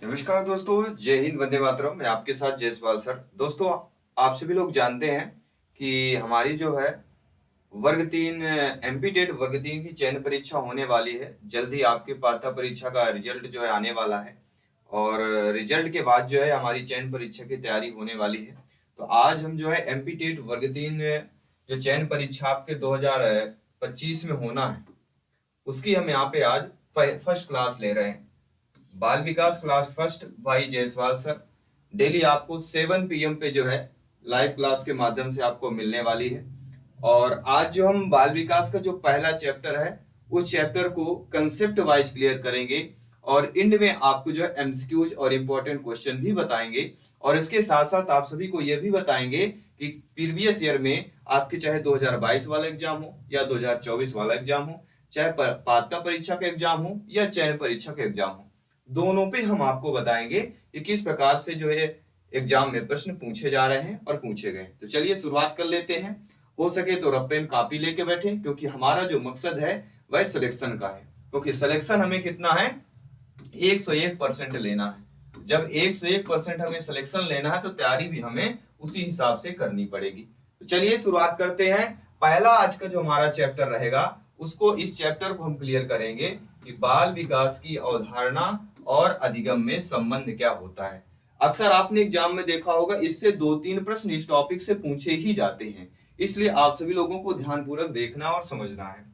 नमस्कार दोस्तों, जय हिंद, वंदे मातरम। मैं आपके साथ जयसवाल सर। दोस्तों, आप सभी लोग जानते हैं कि हमारी जो है वर्ग 3 एमपी टेट वर्ग 3 की चयन परीक्षा होने वाली है। जल्दी आपके पात्रता परीक्षा का रिजल्ट जो है आने वाला है और रिजल्ट के बाद जो है हमारी चयन परीक्षा की तैयारी होने वाली है। तो आज हम जो है एमपी टेट वर्ग 3 जो चयन परीक्षा आपके 2025 में होना है उसकी हम यहाँ पे आज फर्स्ट क्लास ले रहे हैं। बाल विकास क्लास फर्स्ट भाई जयसवाल सर डेली आपको 7 PM पे जो है लाइव क्लास के माध्यम से आपको मिलने वाली है। और आज जो हम बाल विकास का जो पहला चैप्टर है उस चैप्टर को कंसेप्ट वाइज क्लियर करेंगे और एंड में आपको जो है एमसीक्यूज और इम्पोर्टेंट क्वेश्चन भी बताएंगे। और इसके साथ साथ आप सभी को यह भी बताएंगे कि प्रीवियस ईयर में आपके चाहे 2022 वाला एग्जाम हो या 2024 वाला एग्जाम हो, चाहे पात्रता परीक्षा का एग्जाम हो या चयन परीक्षा का एग्जाम हो, दोनों पे हम आपको बताएंगे कि किस प्रकार से जो है एग्जाम में प्रश्न पूछे जा रहे हैं और पूछे गए। तो चलिए शुरुआत कर लेते हैं। हो सके तो रफ पेन कॉपी लेके बैठे, क्योंकि हमारा जो मकसद है वह सिलेक्शन का है। क्योंकि सिलेक्शन हमें कितना है, 101% लेना है। जब 101% हमें सिलेक्शन लेना है तो तैयारी भी हमें उसी हिसाब से करनी पड़ेगी। तो चलिए शुरुआत करते हैं। पहला आज का जो हमारा चैप्टर रहेगा उसको इस चैप्टर को हम क्लियर करेंगे कि बाल विकास की अवधारणा और अधिगम में संबंध क्या होता है। अक्सर आपने एग्जाम में देखा होगा इससे 2-3 प्रश्न इस टॉपिक से पूछे ही जाते हैं, इसलिए आप सभी लोगों को ध्यानपूर्वक देखना और समझना है।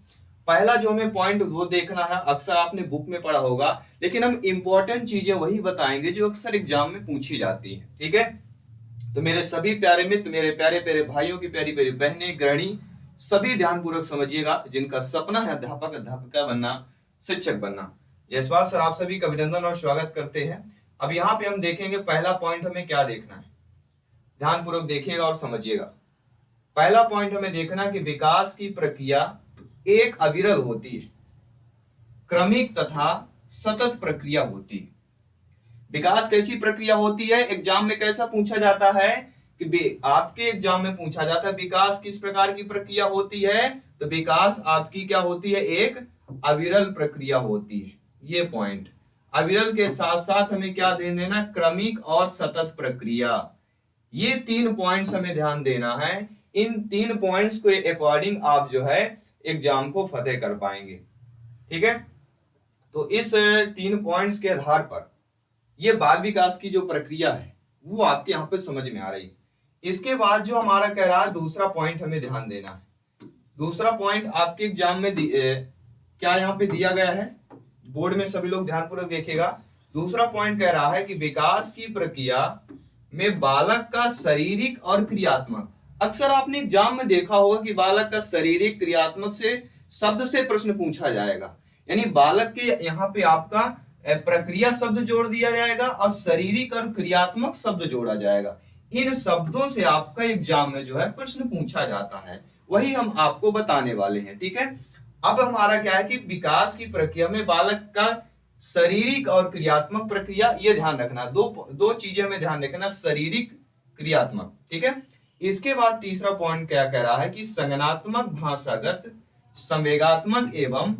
पहला जो हमें पॉइंट वो देखना है, अक्सर आपने बुक में पढ़ा होगा, लेकिन हम इंपॉर्टेंट चीजें वही बताएंगे जो अक्सर एग्जाम में पूछी जाती है। ठीक है, तो मेरे सभी प्यारे मित्र, मेरे प्यारे प्यारे भाइयों की प्यारी प्यारी बहनें, गृहिणी, सभी ध्यानपूर्वक समझिएगा जिनका सपना है अध्यापक अध्यापिका बनना, शिक्षक बनना। जयसवाल सर आप सभी का अभिनंदन और स्वागत करते हैं। अब यहाँ पे हम देखेंगे पहला पॉइंट हमें क्या देखना है, ध्यानपूर्वक देखिएगा और समझिएगा। पहला पॉइंट हमें देखना है कि विकास की प्रक्रिया एक अविरल होती है, क्रमिक तथा सतत प्रक्रिया होती है। विकास कैसी प्रक्रिया होती है, एग्जाम में कैसा पूछा जाता है कि आपके एग्जाम में पूछा जाता है विकास किस प्रकार की प्रक्रिया होती है, तो विकास आपकी क्या होती है, एक अविरल प्रक्रिया होती है। ये पॉइंट अविरल के साथ साथ हमें क्या ध्यान देना, क्रमिक और सतत प्रक्रिया। ये 3 पॉइंट्स हमें ध्यान देना है। इन 3 पॉइंट्स के अकॉर्डिंग आप जो है एग्जाम को फतेह कर पाएंगे। ठीक है, तो इस 3 पॉइंट्स के आधार पर ये बाल विकास की जो प्रक्रिया है वो आपके यहाँ पे समझ में आ रही है। इसके बाद जो हमारा कह रहा है दूसरा पॉइंट हमें ध्यान देना है। दूसरा पॉइंट आपके एग्जाम में क्या यहाँ पे दिया गया है, बोर्ड में सभी लोग ध्यानपूर्वक देखिएगा। दूसरा पॉइंट कह रहा है कि विकास की प्रक्रिया में बालक का शारीरिक और क्रियात्मक। अक्सर आपने एग्जाम में देखा होगा कि बालक का शारीरिक क्रियात्मक से शब्द से प्रश्न पूछा जाएगा, यानी बालक के यहाँ पे आपका प्रक्रिया शब्द जोड़ दिया जाएगा और शारीरिक और क्रियात्मक शब्द जोड़ा जाएगा। इन शब्दों से आपका एग्जाम में जो है प्रश्न पूछा जाता है, वही हम आपको बताने वाले हैं। ठीक है, अब हमारा क्या है कि विकास की प्रक्रिया में बालक का शारीरिक और क्रियात्मक प्रक्रिया, ये ध्यान रखना, दो चीजें हमें ध्यान रखना, शारीरिक क्रियात्मक। ठीक है, इसके बाद तीसरा पॉइंट क्या कह रहा है कि संज्ञानात्मक भाषागत संवेगात्मक एवं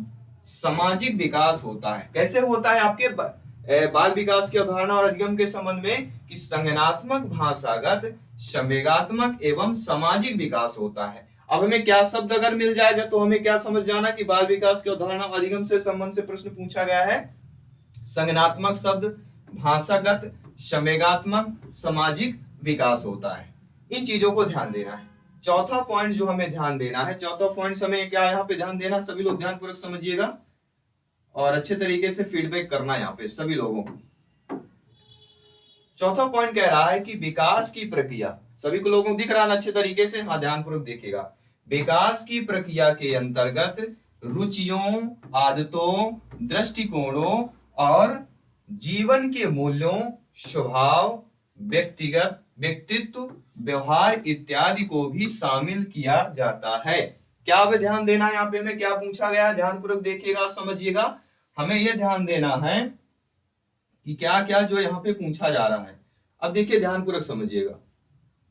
सामाजिक विकास होता है। कैसे होता है आपके बाल विकास की अवधारणा और अधिगम के संबंध में कि संज्ञानात्मक भाषागत संवेगात्मक एवं सामाजिक विकास होता है। अब हमें क्या शब्द अगर मिल जाएगा तो हमें क्या समझ जाना कि बाल विकास की अवधारणा और अधिगम से संबंध से प्रश्न पूछा गया है। संज्ञानात्मक शब्द, भाषागत, संवेगात्मक, सामाजिक विकास होता है। इन चीजों को ध्यान देना है। चौथा पॉइंट जो हमें ध्यान देना है, चौथा पॉइंट हमें क्या यहाँ पे ध्यान देना, सभी लोग ध्यानपूर्वक समझिएगा और अच्छे तरीके से फीडबैक करना यहाँ पे सभी लोगों को। चौथा पॉइंट कह रहा है कि विकास की प्रक्रिया, सभी को लोगों को दिख रहा है अच्छे तरीके से, हाँ ध्यानपूर्वक देखिएगा। विकास की प्रक्रिया के अंतर्गत रुचियों, आदतों, दृष्टिकोणों और जीवन के मूल्यों, स्वभाव, व्यक्तित्व, व्यवहार इत्यादि को भी शामिल किया जाता है। क्या हमें ध्यान देना है, यहाँ पे हमें क्या पूछा गया है, ध्यानपूर्वक देखिएगा और समझिएगा। हमें यह ध्यान देना है कि क्या क्या जो यहाँ पे पूछा जा रहा है। अब देखिए ध्यानपूर्वक समझिएगा,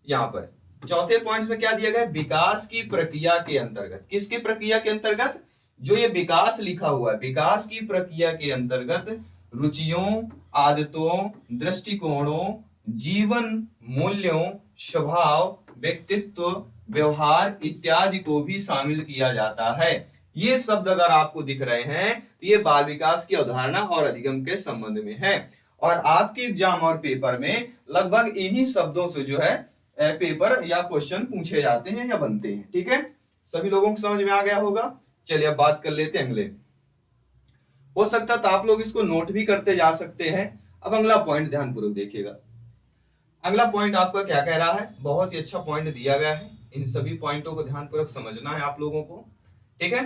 यहाँ पर चौथे पॉइंट में क्या दिया गया, विकास की प्रक्रिया के अंतर्गत। किसकी प्रक्रिया के अंतर्गत, जो ये विकास लिखा हुआ है, विकास की प्रक्रिया के अंतर्गत रुचियों, आदतों, दृष्टिकोणों, जीवन मूल्यों, स्वभाव, व्यक्तित्व, व्यवहार इत्यादि को भी शामिल किया जाता है। ये शब्द अगर आपको दिख रहे हैं तो ये बाल विकास की अवधारणा और अधिगम के संबंध में है, और आपके एग्जाम और पेपर में लगभग इन्हीं शब्दों से जो है पेपर या क्वेश्चन पूछे जाते हैं या बनते हैं। ठीक है, सभी लोगों को समझ में आ गया होगा। चलिए अब बात कर लेते हैं अगले। हो सकता तो आप लोग इसको नोट भी करते जा सकते हैं। अब अगला पॉइंट ध्यानपूर्वक देखिएगा। अगला पॉइंट आपका क्या कह रहा है, बहुत ही अच्छा पॉइंट दिया गया है, इन सभी पॉइंटों को ध्यानपूर्वक समझना है आप लोगों को। ठीक है,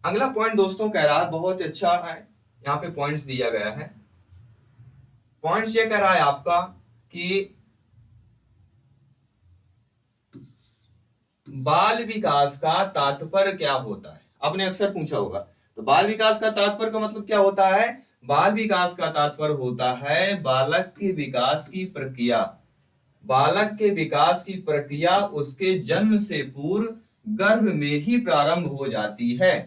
अगला पॉइंट दोस्तों कह रहा है, बहुत अच्छा है, यहाँ पे पॉइंट्स दिया गया है। पॉइंट्स ये कह रहा है आपका कि बाल विकास का तात्पर्य क्या होता है। आपने अक्सर पूछा होगा, तो बाल विकास का तात्पर्य का मतलब क्या होता है। बाल विकास का तात्पर्य होता है बालक के विकास की प्रक्रिया। बालक के विकास की प्रक्रिया उसके जन्म से पूर्व गर्भ में ही प्रारंभ हो जाती है।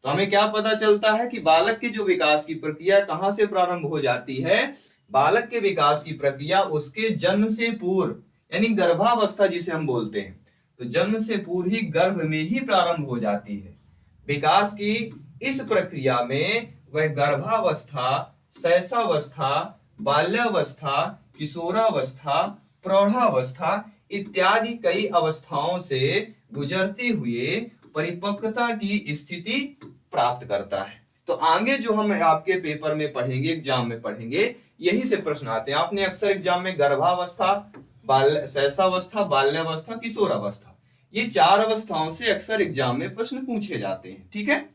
तो हमें क्या पता चलता है कि बालक के जो विकास की प्रक्रिया कहां से प्रारंभ हो जाती है। बालक के विकास की प्रक्रिया उसके जन्म से पूर्व, यानी गर्भावस्था जिसे हम बोलते हैं, तो जन्म से पूर्व ही गर्भ में ही प्रारंभ हो जाती है। विकास की इस प्रक्रिया में वह गर्भावस्था, शैशवावस्था, बाल्यावस्था, किशोरावस्था, प्रौढ़ावस्था इत्यादि कई अवस्थाओं से गुजरते हुए परिपक्वता की स्थिति प्राप्त करता है। तो आगे जो हम आपके पेपर में पढ़ेंगे, एग्जाम में पढ़ेंगे, यही से प्रश्न आते हैं। आपने अक्सर एग्जाम में गर्भावस्था, शैशवावस्था, बाल्यावस्था, किशोरावस्था, ये 4 अवस्थाओं से अक्सर एग्जाम में प्रश्न पूछे जाते हैं। ठीक है,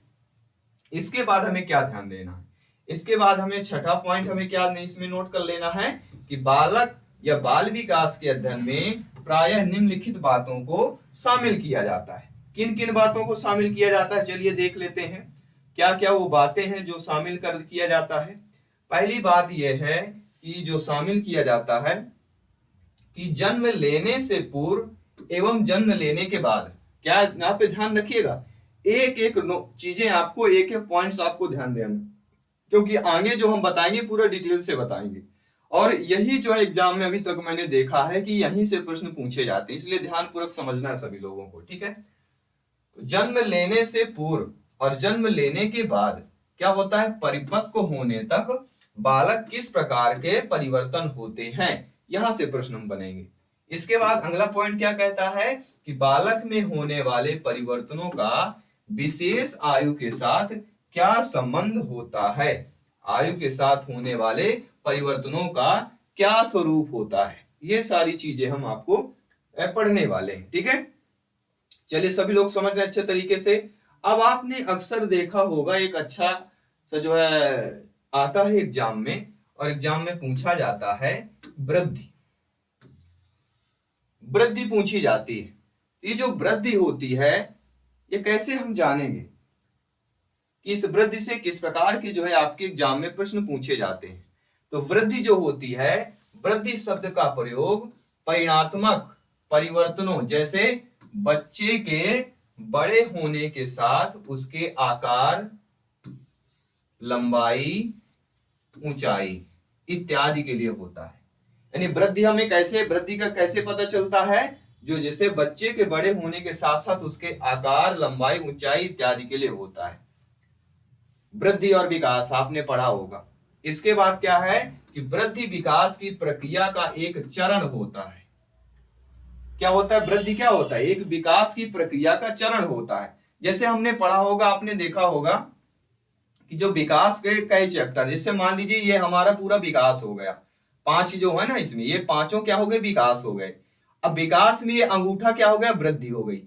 इसके बाद हमें क्या ध्यान देना है, इसके बाद हमें छठा पॉइंट हमें क्या इसमें नोट कर लेना है कि बालक या बाल विकास के अध्ययन में प्रायः निम्नलिखित बातों को शामिल किया जाता है। किन किन बातों को शामिल किया जाता है, चलिए देख लेते हैं क्या क्या वो बातें हैं जो शामिल कर किया जाता है। पहली बात यह है कि जो शामिल किया जाता है कि जन्म लेने से पूर्व एवं जन्म लेने के बाद, क्या यहाँ पे ध्यान रखिएगा, एक एक चीजें आपको, एक एक पॉइंट्स आपको ध्यान देना, क्योंकि आगे जो हम बताएंगे पूरा डिटेल से बताएंगे, और यही जो है एग्जाम में अभी तक मैंने देखा है कि यहीं से प्रश्न पूछे जाते हैं, इसलिए ध्यानपूर्वक समझना है सभी लोगों को। ठीक है, तो जन्म लेने से पूर्व और जन्म लेने के बाद क्या होता है, परिपक्व होने तक बालक किस प्रकार के परिवर्तन होते हैं, यहां से प्रश्न हम बनेंगे। इसके बाद अगला पॉइंट क्या कहता है कि बालक में होने वाले परिवर्तनों का विशेष आयु के साथ क्या संबंध होता है, आयु के साथ होने वाले परिवर्तनों का क्या स्वरूप होता है, ये सारी चीजें हम आपको पढ़ने वाले हैं। ठीक है, चलिए सभी लोग समझ रहे अच्छे तरीके से। अब आपने अक्सर देखा होगा एक अच्छा सा जो है आता है एग्जाम में, और एग्जाम में पूछा जाता है वृद्धि। वृद्धि पूछी जाती है, ये जो वृद्धि होती है ये कैसे हम जानेंगे कि इस वृद्धि से किस प्रकार के जो है आपके एग्जाम में प्रश्न पूछे जाते हैं। तो वृद्धि जो होती है, वृद्धि शब्द का प्रयोग परिणात्मक परिवर्तनों, जैसे बच्चे के बड़े होने के साथ उसके आकार, लंबाई, ऊंचाई इत्यादि के लिए होता है। यानी वृद्धि हमें कैसे, वृद्धि का कैसे पता चलता है, जो जैसे बच्चे के बड़े होने के साथ साथ उसके आकार, लंबाई, ऊंचाई इत्यादि के लिए होता है। वृद्धि और विकास आपने पढ़ा होगा। इसके बाद क्या है कि वृद्धि विकास की प्रक्रिया का एक चरण होता है। क्या होता है, वृद्धि क्या होता है, एक विकास की प्रक्रिया का चरण होता है। जैसे हमने पढ़ा होगा, आपने देखा होगा कि जो विकास के कई चैप्टर, जैसे मान लीजिए ये हमारा पूरा विकास हो गया, 5 जो है ना इसमें, ये पांचों क्या हो गए, विकास हो गए। अब विकास में ये अंगूठा क्या हो गया, वृद्धि हो गई।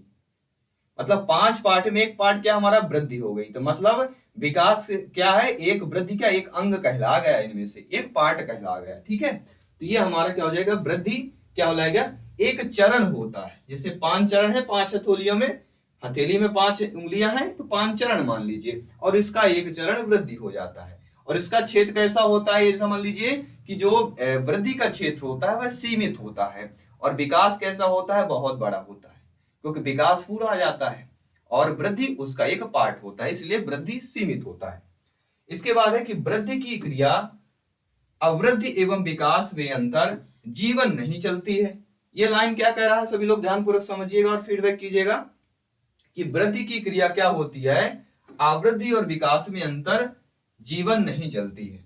मतलब 5 पार्ट में एक पार्ट क्या हमारा वृद्धि हो गई। तो मतलब विकास क्या है, एक वृद्धि का एक अंग कहला गया, इनमें से एक पार्ट कहला गया। ठीक है, तो ये हमारा क्या हो जाएगा, वृद्धि क्या हो जाएगा, एक चरण होता है। जैसे 5 चरण है, 5 हथेलियों में, हथेली में 5 उंगलियां हैं, तो 5 चरण मान लीजिए, और इसका एक चरण वृद्धि हो जाता है। और इसका क्षेत्र कैसा होता है, ये समझ लीजिए कि जो वृद्धि का क्षेत्र होता है वह सीमित होता है, और विकास कैसा होता है, बहुत बड़ा होता है, क्योंकि विकास पूरा आ जाता है और वृद्धि उसका एक पार्ट होता है, इसलिए वृद्धि सीमित होता है। इसके बाद है कि वृद्धि की क्रिया अवृद्धि एवं विकास में अंतर जीवन नहीं चलती है। ये लाइन क्या कह रहा है, सभी लोग ध्यानपूर्वक समझिएगा और फीडबैक कीजिएगा कि वृद्धि की क्रिया क्या होती है, आवृद्धि और विकास में अंतर जीवन नहीं चलती है,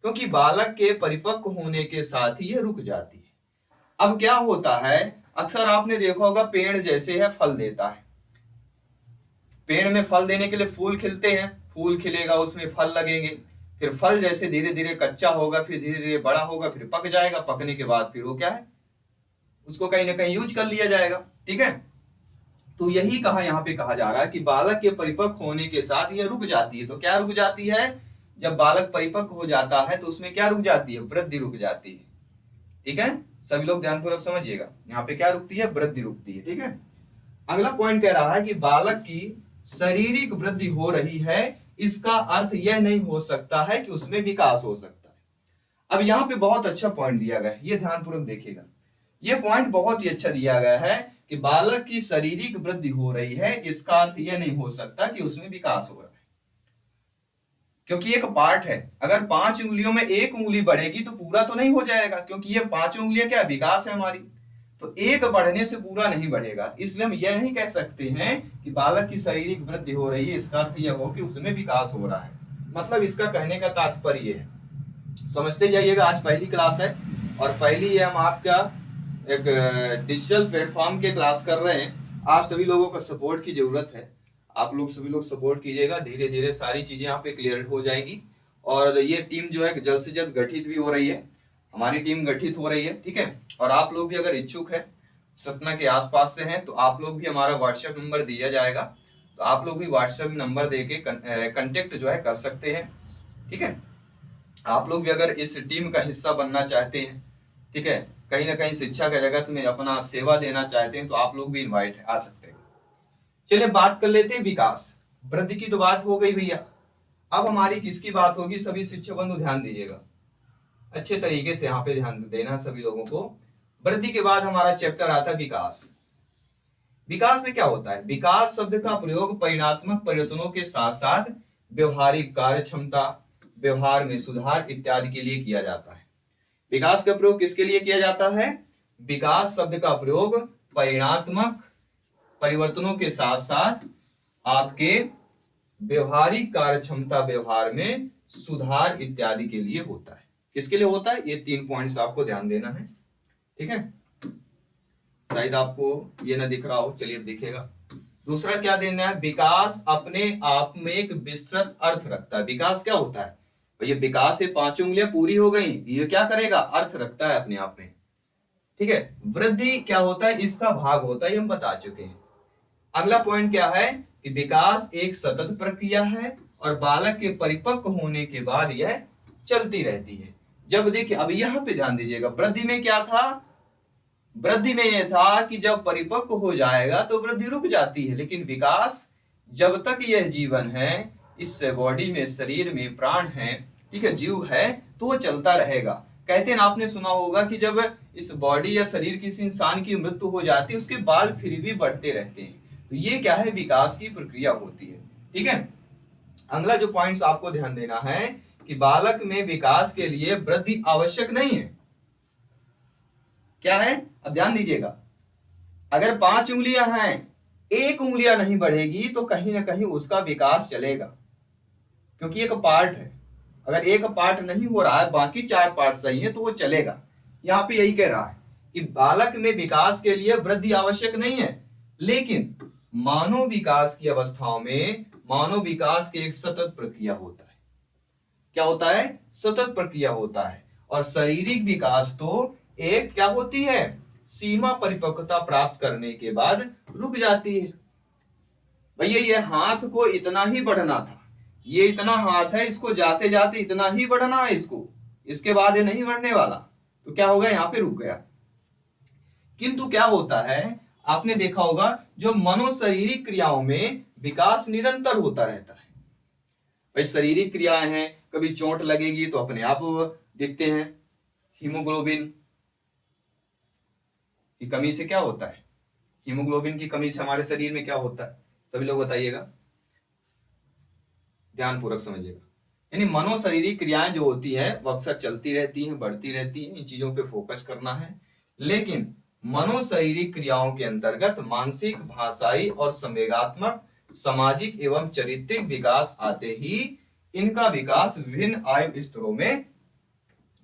क्योंकि बालक के परिपक्व होने के साथ ही यह रुक जाती है। अब क्या होता है, अक्सर आपने देखा होगा पेड़ जैसे है फल देता है, पेड़ में फल देने के लिए फूल खिलते हैं, फूल खिलेगा उसमें फल लगेंगे, फिर फल जैसे धीरे धीरे कच्चा होगा, फिर धीरे धीरे बड़ा होगा, फिर पक जाएगा, पकने के बाद फिर वो क्या है, उसको कहीं ना कहीं यूज कर लिया जाएगा। ठीक है, तो यही कहा यहाँ पे कहा जा रहा है कि बालक के परिपक्व होने के साथ यह रुक जाती है। तो क्या रुक जाती है, जब बालक परिपक्व हो जाता है तो उसमें क्या रुक जाती है, वृद्धि रुक जाती है। ठीक है, सभी लोग ध्यानपूर्वक समझिएगा, यहाँ पे क्या रुकती है, वृद्धि रुकती है। ठीक है, अगला पॉइंट कह रहा है कि बालक की शारीरिक वृद्धि हो रही है, इसका अर्थ यह नहीं हो सकता है कि उसमें विकास हो सकता है। अब यहाँ पे बहुत अच्छा पॉइंट दिया गया है, ये ध्यानपूर्वक देखिएगा, ये पॉइंट बहुत ही अच्छा दिया गया है कि बालक की शारीरिक वृद्धि हो रही है, इसका अर्थ यह नहीं हो सकता कि उसमें विकास हो रहा है, क्योंकि एक पार्ट है। अगर 5 उंगलियों में एक उंगली बढ़ेगी तो पूरा तो नहीं हो जाएगा, क्योंकि ये 5 उंगलियां क्या विकास है हमारी, तो एक बढ़ने से पूरा नहीं बढ़ेगा। इसलिए हम यह नहीं कह सकते हैं कि बालक की शारीरिक वृद्धि हो रही है, इसका अर्थ यह हो कि उसमें विकास हो रहा है। मतलब इसका कहने का तात्पर्य है, समझते जाइएगा, आज पहली क्लास है और पहली ये हम आपका एक डिजिटल प्लेटफॉर्म के क्लास कर रहे हैं। आप सभी लोगों का सपोर्ट की जरूरत है, आप लोग सभी लोग सपोर्ट कीजिएगा, धीरे धीरे सारी चीजें यहाँ पे क्लियर हो जाएगी। और ये टीम जो है जल्द से जल्द गठित भी हो रही है, हमारी टीम गठित हो रही है। ठीक है, और आप लोग भी अगर इच्छुक है, सतना के आसपास से हैं, तो आप लोग भी, हमारा व्हाट्सएप नंबर दिया जाएगा, तो आप लोग भी व्हाट्सएप नंबर दे के कंटेक्ट जो है कर सकते हैं। ठीक है, आप लोग भी अगर इस टीम का हिस्सा बनना चाहते हैं, ठीक है, कहीं ना कहीं शिक्षा के जगत में अपना सेवा देना चाहते हैं, तो आप लोग भी इनवाइट आ सकते हैं। चलिए बात कर लेते हैं विकास, वृद्धि की तो बात हो गई भैया, अब हमारी किसकी बात होगी, सभी शिक्षक बंधु ध्यान दीजिएगा, अच्छे तरीके से यहाँ पे ध्यान देना सभी लोगों को। वृद्धि के बाद हमारा चैप्टर आता है विकास। विकास में क्या होता है, विकास शब्द का प्रयोग परिणात्मक परिवर्तनों के साथ साथ व्यवहारिक कार्य क्षमता, व्यवहार में सुधार इत्यादि के लिए किया जाता है। विकास का प्रयोग किसके लिए किया जाता है, विकास शब्द का प्रयोग परिणात्मक परिवर्तनों के साथ साथ आपके व्यवहारिक कार्य क्षमता, व्यवहार में सुधार इत्यादि के लिए होता है। किसके लिए होता है, ये 3 पॉइंट्स आपको ध्यान देना है। ठीक है, शायद आपको ये ना दिख रहा हो, चलिए दिखेगा। दूसरा क्या देना है, विकास अपने आप में एक विस्तृत अर्थ रखता है। विकास क्या होता है, ये विकास से 5 उंगलियां पूरी हो गई, ये क्या करेगा, अर्थ रखता है अपने आप में। ठीक है, वृद्धि क्या होता है, इसका भाग होता है, ये हम बता चुके हैं। अगला पॉइंट क्या है कि विकास एक सतत प्रक्रिया है और बालक के परिपक्व होने के बाद यह चलती रहती है। जब देखिए, अब यहां पे ध्यान दीजिएगा, वृद्धि में क्या था, वृद्धि में यह था कि जब परिपक्व हो जाएगा तो वृद्धि रुक जाती है, लेकिन विकास जब तक यह जीवन है, इस बॉडी में, शरीर में प्राण है, ठीक है, जीव है, तो वो चलता रहेगा। कहते हैं ना, आपने सुना होगा कि जब इस बॉडी या शरीर किसी इंसान की मृत्यु हो जाती है, उसके बाल फिर भी बढ़ते रहते हैं। तो ये क्या है, विकास की प्रक्रिया होती है। ठीक है, अगला जो पॉइंट्स आपको ध्यान देना है कि बालक में विकास के लिए वृद्धि आवश्यक नहीं है। क्या है, अब ध्यान दीजिएगा, अगर 5 उंगलियां हैं, एक उंगलियां नहीं बढ़ेगी तो कहीं ना कहीं उसका विकास चलेगा, क्योंकि एक पार्ट है। अगर एक पार्ट नहीं हो रहा है, बाकी 4 पार्ट सही है, तो वो चलेगा। यहाँ पे यही कह रहा है कि बालक में विकास के लिए वृद्धि आवश्यक नहीं है, लेकिन मानव विकास की अवस्थाओं में मानव विकास की एक सतत प्रक्रिया होता है। क्या होता है, सतत प्रक्रिया होता है। और शारीरिक विकास तो एक क्या होती है, सीमा परिपक्वता प्राप्त करने के बाद रुक जाती है। भैया ये हाथ को इतना ही बढ़ना था, ये इतना हाथ है, इसको जाते जाते इतना ही बढ़ना है इसको, इसके बाद ये नहीं बढ़ने वाला, तो क्या होगा, यहाँ पे रुक गया। किंतु क्या होता है, आपने देखा होगा, जो मनोशारीरिक क्रियाओं में विकास निरंतर होता रहता है। भाई शारीरिक क्रियाएं हैं, कभी चोट लगेगी तो अपने आप दिखते हैं। हीमोग्लोबिन की कमी से क्या होता है, हीमोग्लोबिन की कमी से हमारे शरीर में क्या होता है, सभी लोग बताइएगा, ध्यान पूर्वक समझिएगा। यानी मनोशारीरिक क्रियाएं जो होती है वो अक्सर चलती रहती हैं, बढ़ती रहती हैं, इन चीजों पे फोकस करना है। लेकिन मनोशारीरिक क्रियाओं के अंतर्गत मानसिक, भाषाई और संवेगात्मक, सामाजिक एवं चारित्रिक विकास आते ही इनका विकास विभिन्न आयु स्तरों में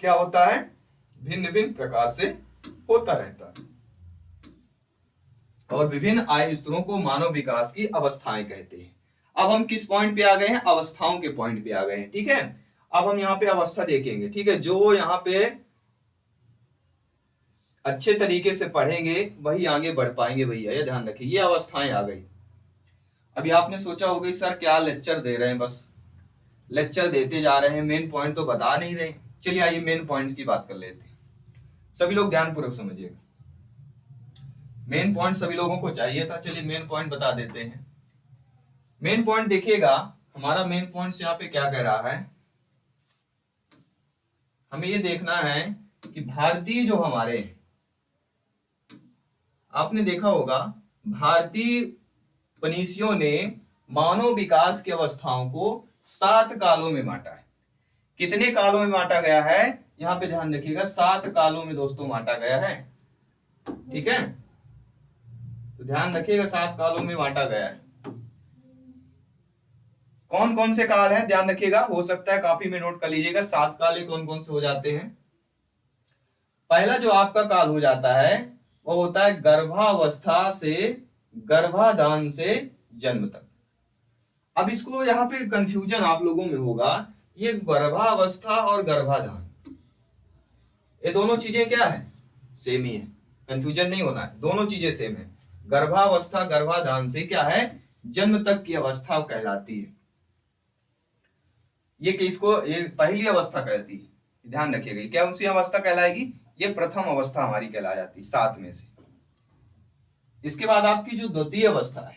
क्या होता है, भिन्न भिन्न प्रकार से होता रहता है। और विभिन्न आयु स्तरों को मानव विकास की अवस्थाएं कहते हैं। अब हम किस पॉइंट पे आ गए हैं, अवस्थाओं के पॉइंट पे आ गए हैं। ठीक है, अब हम यहाँ पे अवस्था देखेंगे। ठीक है, जो यहाँ पे अच्छे तरीके से पढ़ेंगे वही आगे बढ़ पाएंगे भैया, ये ध्यान रखिए। ये अवस्थाएं आ गई। अभी आपने सोचा होगा सर क्या लेक्चर दे रहे हैं, बस लेक्चर देते जा रहे हैं, मेन पॉइंट तो बता नहीं रहे। चलिए आइए मेन पॉइंट की बात कर लेते हैं। सभी लोग ध्यानपूर्वक समझिएगा, मेन पॉइंट सभी लोगों को चाहिए था। चलिए मेन पॉइंट बता देते हैं। मेन पॉइंट देखिएगा, हमारा मेन पॉइंट यहाँ पे क्या कह रहा है, हमें ये देखना है कि भारतीय जो हमारे, आपने देखा होगा भारतीय उपनिषदों ने मानव विकास की अवस्थाओं को 7 कालों में बांटा है। कितने कालों में बांटा गया है, यहां पे ध्यान रखिएगा, 7 कालों में दोस्तों बांटा गया है। ठीक है, तो ध्यान रखिएगा 7 कालों में बांटा गया है। कौन कौन से काल है ध्यान रखिएगा, हो सकता है काफी में नोट कर लीजिएगा 7 काल कौन कौन से हो जाते हैं। पहला जो आपका काल हो जाता है वो होता है गर्भावस्था से गर्भाधान से जन्म तक। अब इसको यहाँ पे कंफ्यूजन आप लोगों में होगा, ये गर्भावस्था और गर्भाधान ये दोनों चीजें क्या है, सेम ही है, कंफ्यूजन नहीं होना है, दोनों चीजें सेम है। गर्भावस्था गर्भाधान से क्या है, जन्म तक की अवस्था कहलाती है। ये किसको, ये पहली अवस्था कहती है, ध्यान रखिएगा। क्या उनसी अवस्था कहलाएगी, ये प्रथम अवस्था हमारी कहला जाती है 7 में से। इसके बाद आपकी जो द्वितीय अवस्था है,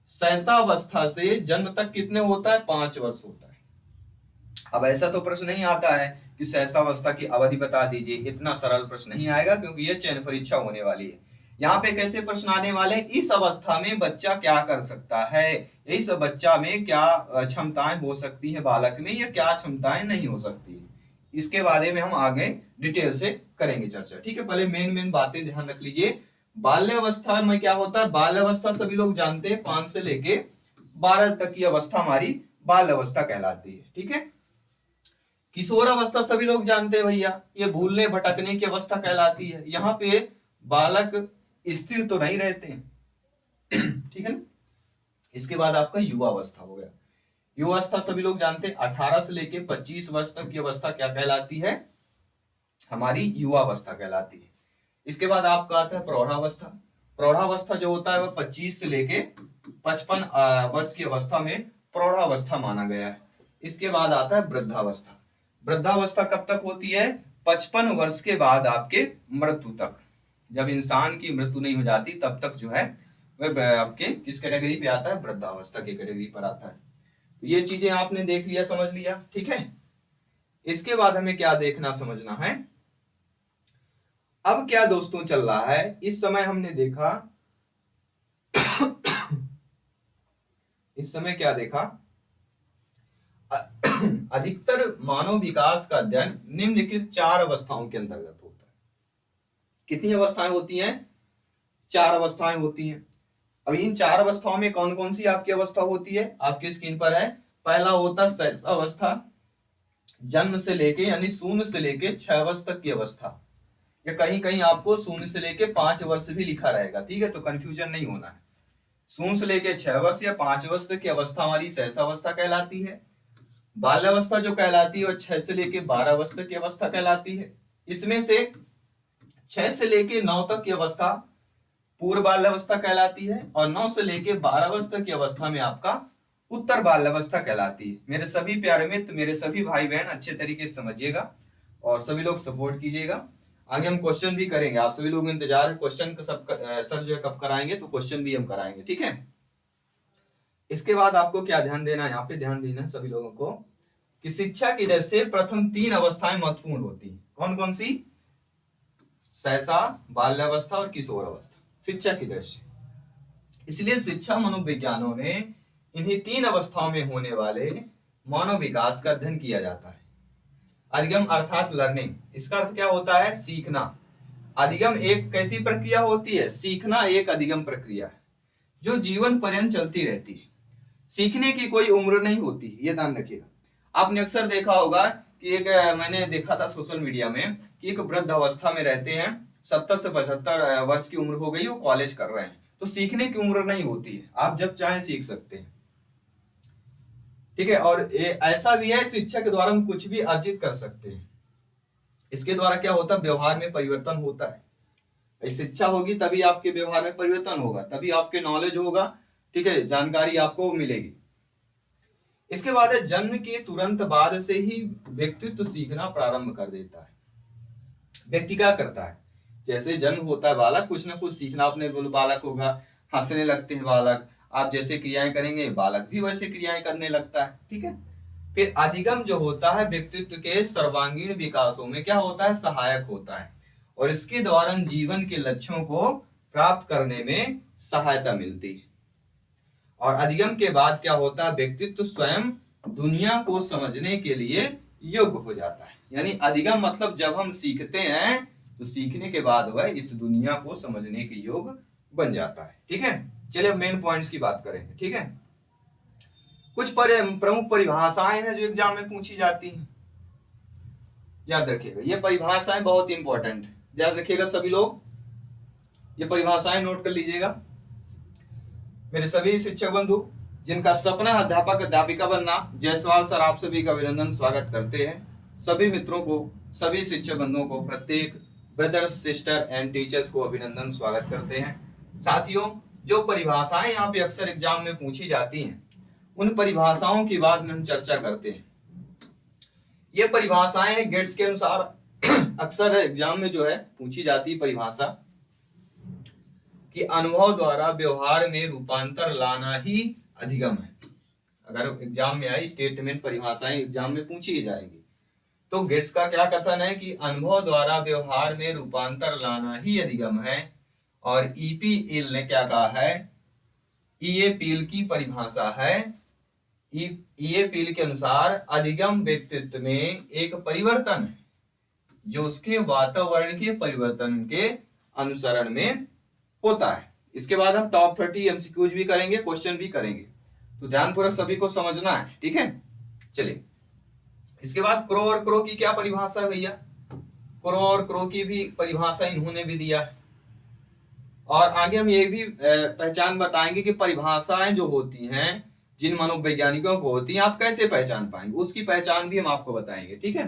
शैशवावस्था से जन्म तक कितने होता है, 5 वर्ष होता है। अब ऐसा तो प्रश्न नहीं आता है कि शैशवावस्था की अवधि बता दीजिए, इतना सरल प्रश्न नहीं आएगा क्योंकि ये चयन परीक्षा होने वाली है। यहाँ पे कैसे प्रश्न आने वाले, इस अवस्था में बच्चा क्या कर सकता है, इस बच्चा में क्या क्षमताएं हो सकती है बालक में, या क्या क्षमताएं नहीं हो सकती है, इसके बारे में हम आगे डिटेल से करेंगे चर्चा। ठीक है, पहले मेन बातें ध्यान रख लीजिए। बाल्यावस्था में क्या होता है, बाल्यावस्था सभी लोग जानते हैं 5 से लेके 12 तक की अवस्था हमारी बाल्यावस्था कहलाती है। ठीक है, किशोर अवस्था सभी लोग जानते हैं भैया, ये भूलने भटकने की अवस्था कहलाती है। यहाँ पे बालक स्थिर तो नहीं रहते हैं। ठीक है ना। इसके बाद आपका युवा अवस्था हो गया। युवा अवस्था सभी लोग जानते हैं 18 से लेके 25 वर्ष तक की अवस्था क्या कहलाती है, हमारी युवा अवस्था कहलाती है। इसके बाद आपका आता है प्रौढ़ावस्था। प्रौढ़ावस्था जो होता है वह 25 से लेके 55 वर्ष की अवस्था में प्रौढ़ावस्था माना गया है। इसके बाद आता है वृद्धावस्था। वृद्धावस्था कब तक होती है, 55 वर्ष के बाद आपके मृत्यु तक, जब इंसान की मृत्यु नहीं हो जाती तब तक जो है वह आपके किस कैटेगरी पे आता है, वृद्धावस्था की कैटेगरी पर आता है। तो ये चीजें आपने देख लिया, समझ लिया। ठीक है, इसके बाद हमें क्या देखना समझना है, अब क्या दोस्तों चल रहा है। इस समय हमने देखा इस समय क्या देखा, अधिकतर मानव विकास का अध्ययन निम्नलिखित 4 अवस्थाओं के अंतर्गत होता है। कितनी अवस्थाएं होती हैं, 4 अवस्थाएं होती हैं। अब इन 4 अवस्थाओं में कौन कौन सी आपकी अवस्था होती है, आपकी स्क्रीन पर है। पहला होता है शैशवावस्था, जन्म से लेके यानी 0 से लेके 6 वर्ष तक की अवस्था, या कहीं कहीं आपको 0 से लेके 5 वर्ष भी लिखा रहेगा। ठीक है, तो कंफ्यूजन नहीं होना है। 0 से लेके 6 वर्ष या 5 वर्ष तक की अवस्था हमारी शैशवावस्था कहलाती है। बाल्यावस्था जो कहलाती है वह 6 से लेके 12 वर्ष तक की अवस्था कहलाती है। इसमें से 6 से लेके 9 तक की अवस्था पूर्व बाल्यावस्था कहलाती है, और 9 से लेके 12 वर्ष तक की अवस्था में आपका उत्तर बाल्यावस्था कहलाती है। मेरे सभी प्यारे मित्र, मेरे सभी भाई बहन अच्छे तरीके से समझिएगा और सभी लोग सपोर्ट कीजिएगा। आगे हम क्वेश्चन भी करेंगे, आप सभी लोग इंतजार, क्वेश्चन का सब सर जो है कब कराएंगे, तो क्वेश्चन भी हम कराएंगे। ठीक है, इसके बाद आपको क्या ध्यान देना है, यहाँ पे ध्यान देना है सभी लोगों को कि शिक्षा की दृष्टि से प्रथम 3 अवस्थाएं महत्वपूर्ण होती हैं। कौन कौन सी, शैशव, बाल्यावस्था और किशोर अवस्था, शिक्षा की दृष्टि। इसलिए शिक्षा मनोविज्ञानों ने इन्हीं 3 अवस्थाओं में होने वाले मानव विकास का अध्ययन किया जाता है। अधिगम अर्थात लर्निंग, इसका अर्थ क्या होता है? सीखना। अधिगम एक कैसी प्रक्रिया होती है? सीखना एक अधिगम प्रक्रिया है जो जीवन पर्यंत चलती रहती है। सीखने की कोई उम्र नहीं होती, ये ध्यान रखिएगा। आपने अक्सर देखा होगा कि मैंने देखा था सोशल मीडिया में कि एक वृद्ध अवस्था में रहते हैं, 70 से 75 वर्ष की उम्र हो गई, वो कॉलेज कर रहे हैं। तो सीखने की उम्र नहीं होती है, आप जब चाहें सीख सकते हैं, ठीक है। और ऐसा भी है, शिक्षा के द्वारा हम कुछ भी अर्जित कर सकते हैं। इसके द्वारा क्या होता है? व्यवहार में परिवर्तन होता है। शिक्षा होगी तभी आपके व्यवहार में परिवर्तन होगा, तभी आपके नॉलेज होगा, ठीक है, जानकारी आपको मिलेगी। इसके बाद है जन्म के तुरंत बाद से ही व्यक्तित्व सीखना प्रारंभ कर देता है। व्यक्ति क्या करता है? जैसे जन्म होता है बालक, कुछ ना कुछ सीखना, आपने बोला बालक होगा, हंसने लगते हैं बालक, आप जैसे क्रियाएं करेंगे बालक भी वैसे क्रियाएं करने लगता है, ठीक है। फिर अधिगम जो होता है व्यक्तित्व के सर्वांगीण विकासों में क्या होता है? सहायक होता है, और इसके द्वारा जीवन के लक्ष्यों को प्राप्त करने में सहायता मिलती है। और अधिगम के बाद क्या होता है? व्यक्तित्व स्वयं दुनिया को समझने के लिए योग्य हो जाता है। यानी अधिगम मतलब जब हम सीखते हैं तो सीखने के बाद वह इस दुनिया को समझने के योग्य बन जाता है, ठीक है। चलिए अब मेन पॉइंट्स की बात करेंगे, ठीक है। कुछ प्रमुख परिभाषाएं हैं जो एग्जाम में पूछी जाती हैं, याद रखिएगा। ये परिभाषाएं बहुत इंपॉर्टेंट है, याद रखिएगा सभी लोग, ये परिभाषाएं नोट कर लीजिएगा। मेरे सभी शिक्षक बंधु जिनका सपना है अध्यापक अध्यापिका बनना, जायसवाल सर आप सभी का अभिनंदन स्वागत करते हैं। सभी मित्रों को, सभी शिक्षक बंधुओं को, प्रत्येक ब्रदर्स सिस्टर एंड टीचर्स को अभिनंदन स्वागत करते हैं। साथियों, जो परिभाषाएं यहाँ पे अक्सर एग्जाम में पूछी जाती हैं, उन परिभाषाओं की बाद में हम चर्चा करते हैं। ये परिभाषाएं गेट्स के अनुसार अक्सर एग्जाम में जो है पूछी जाती है परिभाषा कि अनुभव द्वारा व्यवहार में रूपांतर लाना ही अधिगम है। अगर एग्जाम में आई स्टेटमेंट परिभाषाएं एग्जाम में पूछी जाएगी, तो गेट्स का क्या कथन है कि अनुभव द्वारा व्यवहार में रूपांतर लाना ही अधिगम है। और ईपी इल ने क्या कहा है? ईए पील की परिभाषा है, ईए पील के अनुसार अधिगम व्यक्तित्व में एक परिवर्तन है जो उसके वातावरण के परिवर्तन के अनुसरण में होता है। इसके बाद हम टॉप 30 एमसीक्यूज भी करेंगे, क्वेश्चन भी करेंगे, तो ध्यानपूर्वक सभी को समझना है, ठीक है। चलिए, इसके बाद क्रो और क्रो की क्या परिभाषा है भैया? क्रो और क्रो की भी परिभाषा इन्होंने भी दिया है। और आगे हम ये भी पहचान बताएंगे कि परिभाषाएं जो होती हैं जिन मनोवैज्ञानिकों को होती हैं, आप कैसे पहचान पाएंगे, उसकी पहचान भी हम आपको बताएंगे, ठीक है।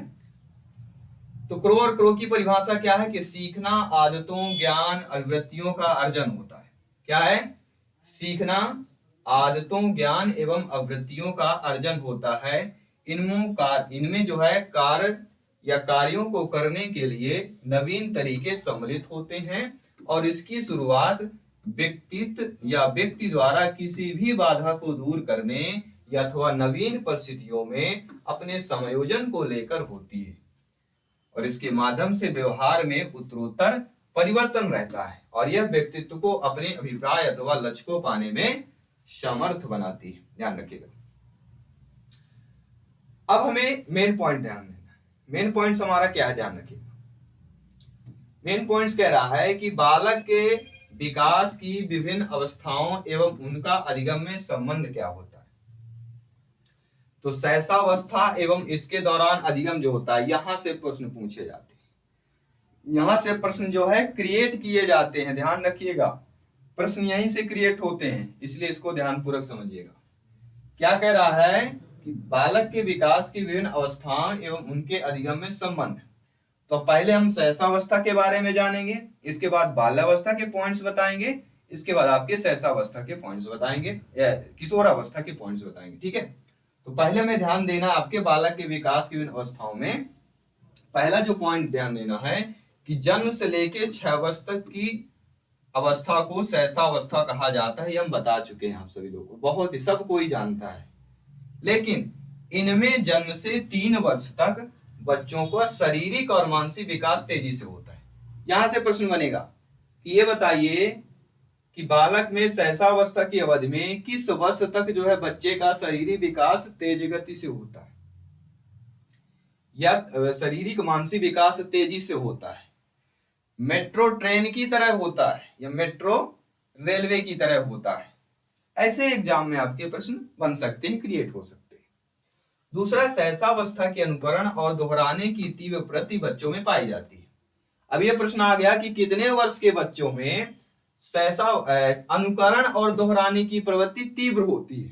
तो क्रो और क्रो की परिभाषा क्या है कि सीखना आदतों, ज्ञान, अभिवृत्तियों का अर्जन होता है। क्या है? सीखना आदतों, ज्ञान एवं अभिवृत्तियों का अर्जन होता है। इनमें जो है कार्य या कार्यों को करने के लिए नवीन तरीके सम्मिलित होते हैं, और इसकी शुरुआत व्यक्तित्व या व्यक्ति द्वारा किसी भी बाधा को दूर करने या अथवा नवीन परिस्थितियों में अपने समायोजन को लेकर होती है, और इसके माध्यम से व्यवहार में उत्तरोत्तर परिवर्तन रहता है, और यह व्यक्तित्व को अपने अभिप्राय अथवा लक्ष्य को पाने में समर्थ बनाती है। ध्यान रखिएगा। अब हमें मेन पॉइंट ध्यान देना है। मेन पॉइंट हमारा क्या है? ध्यान रखिएगा। मेन पॉइंट्स कह रहा है कि बालक के विकास की विभिन्न अवस्थाओं एवं उनका अधिगम में संबंध क्या होता है। तो शैशवावस्था एवं इसके दौरान अधिगम जो होता है, यहां से प्रश्न पूछे जाते हैं, यहां से प्रश्न जो है क्रिएट किए जाते हैं। ध्यान रखिएगा, प्रश्न यहीं से क्रिएट होते हैं, इसलिए इसको ध्यानपूर्वक समझिएगा। क्या कह रहा है कि बालक के विकास की विभिन्न अवस्थाओं एवं उनके अधिगम में संबंध। तो पहले हम शैशवावस्था के बारे में जानेंगे, इसके बाद बाल्यावस्था के पॉइंट्स बताएंगे, इसके बाद आपके शैशवावस्था के पॉइंट्स बताएंगे, किशोरावस्था के पॉइंट्स बताएंगे, ठीक है। तो पहले हमें ध्यान देना आपके बालक के विकास की विभिन्न अवस्थाओं में। पहला जो पॉइंट ध्यान देना है कि जन्म से लेकर 6 वर्ष तक की अवस्था को शैशवावस्था कहा जाता है। ये हम बता चुके हैं आप सभी लोगों को, बहुत ही सब कोई जानता है। लेकिन इनमें जन्म से 3 वर्ष तक बच्चों का शारीरिक और मानसिक विकास तेजी से होता है। यहां से प्रश्न बनेगा कि ये बताइए कि बालक में सहसावस्था की अवधि में किस वर्ष तक जो है बच्चे का शारीरिक विकास तेज गति से होता है या शारीरिक मानसिक विकास तेजी से होता है, मेट्रो ट्रेन की तरह होता है या मेट्रो रेलवे की तरह होता है। ऐसे एग्जाम में आपके प्रश्न बन सकते हैं, क्रिएट हो सकते हैं। दूसरा, सहसावस्था के अनुकरण और दोहराने की तीव्र प्रवृत्ति बच्चों में पाई जाती है। अब यह प्रश्न आ गया कि कितने वर्ष के बच्चों में सहसा अनुकरण और दोहराने की प्रवृत्ति तीव्र होती है,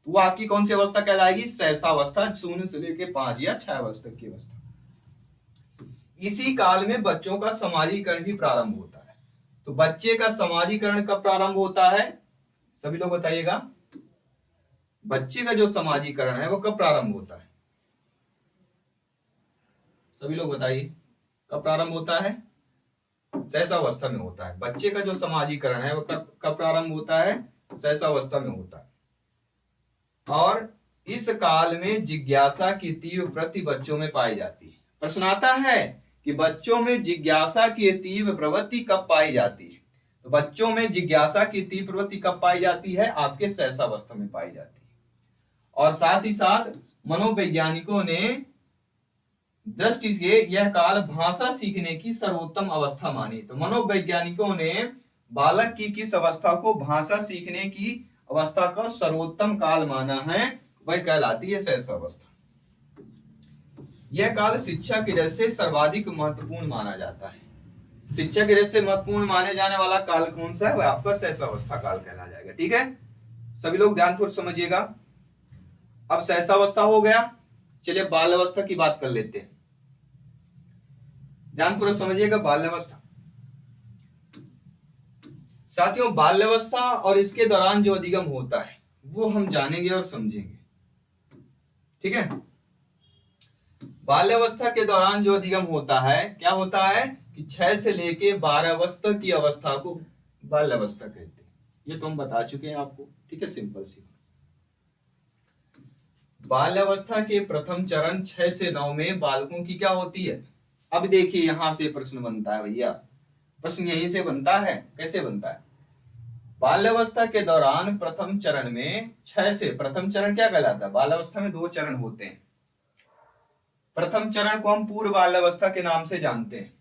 तो वो आपकी कौन सी अवस्था कहलाएगी? सहसावस्था, 0 से लेकर 5 या 6 वर्ष तक की अवस्था। इसी काल में बच्चों का समाजीकरण भी प्रारंभ होता है। तो बच्चे का समाजीकरण कब प्रारंभ होता है? सभी लोग बताइएगा, बच्चे का जो समाजीकरण है वो कब प्रारंभ होता है? सभी लोग बताइए, कब प्रारंभ होता है? सहसावस्था में होता है। बच्चे का जो समाजीकरण है वो कब प्रारंभ होता है? सहसावस्था में होता है। और इस काल में जिज्ञासा की तीव्र प्रवृत्ति बच्चों में पाई जाती है। प्रश्न आता है कि बच्चों में जिज्ञासा की तीव्र प्रवृत्ति कब पाई जाती है? तो बच्चों में जिज्ञासा की तीव्र प्रवृत्ति कब पाई जाती है? आपके सहसावस्था में पाई जाती है। और साथ ही साथ मनोवैज्ञानिकों ने दृष्टि से यह काल भाषा सीखने की सर्वोत्तम अवस्था मानी। तो मनोवैज्ञानिकों ने बालक की किस अवस्था को भाषा सीखने की अवस्था का सर्वोत्तम काल माना है? वह कहलाती है सहसावस्था। यह काल शिक्षा की दृष्टि से सर्वाधिक महत्वपूर्ण माना जाता है। शिक्षा की दृष्टि से महत्वपूर्ण माने जाने वाला काल कौन सा है? वह आपका सहसावस्था काल कहला जाएगा। ठीक है, सभी लोग ध्यानपूर्वक समझिएगा। अब सहसावस्था हो गया, चलिए बाल्यावस्था की बात कर लेते हैं। ध्यानपूर्वक समझिएगा बाल्यावस्था। साथियों, बाल्यावस्था और इसके दौरान जो अधिगम होता है वो हम जानेंगे और समझेंगे। ठीक है, बाल्यावस्था के दौरान जो अधिगम होता है, क्या होता है कि 6 से लेके 12 वर्ष तक की अवस्था को बाल्यावस्था कहते हैं। ये तो हम बता चुके हैं आपको। ठीक है, सिंपल सी। बाल्यावस्था के प्रथम चरण 6 से 9 में बालकों की क्या होती है? अब देखिए, यहां से प्रश्न बनता है भैया, प्रश्न यहीं से बनता है। कैसे बनता है? बाल्यावस्था के दौरान प्रथम चरण में 6 से, प्रथम चरण क्या कहलाता है? बाल्यावस्था में 2 चरण होते हैं। प्रथम चरण को हम पूर्व बाल्यावस्था के नाम से जानते हैं।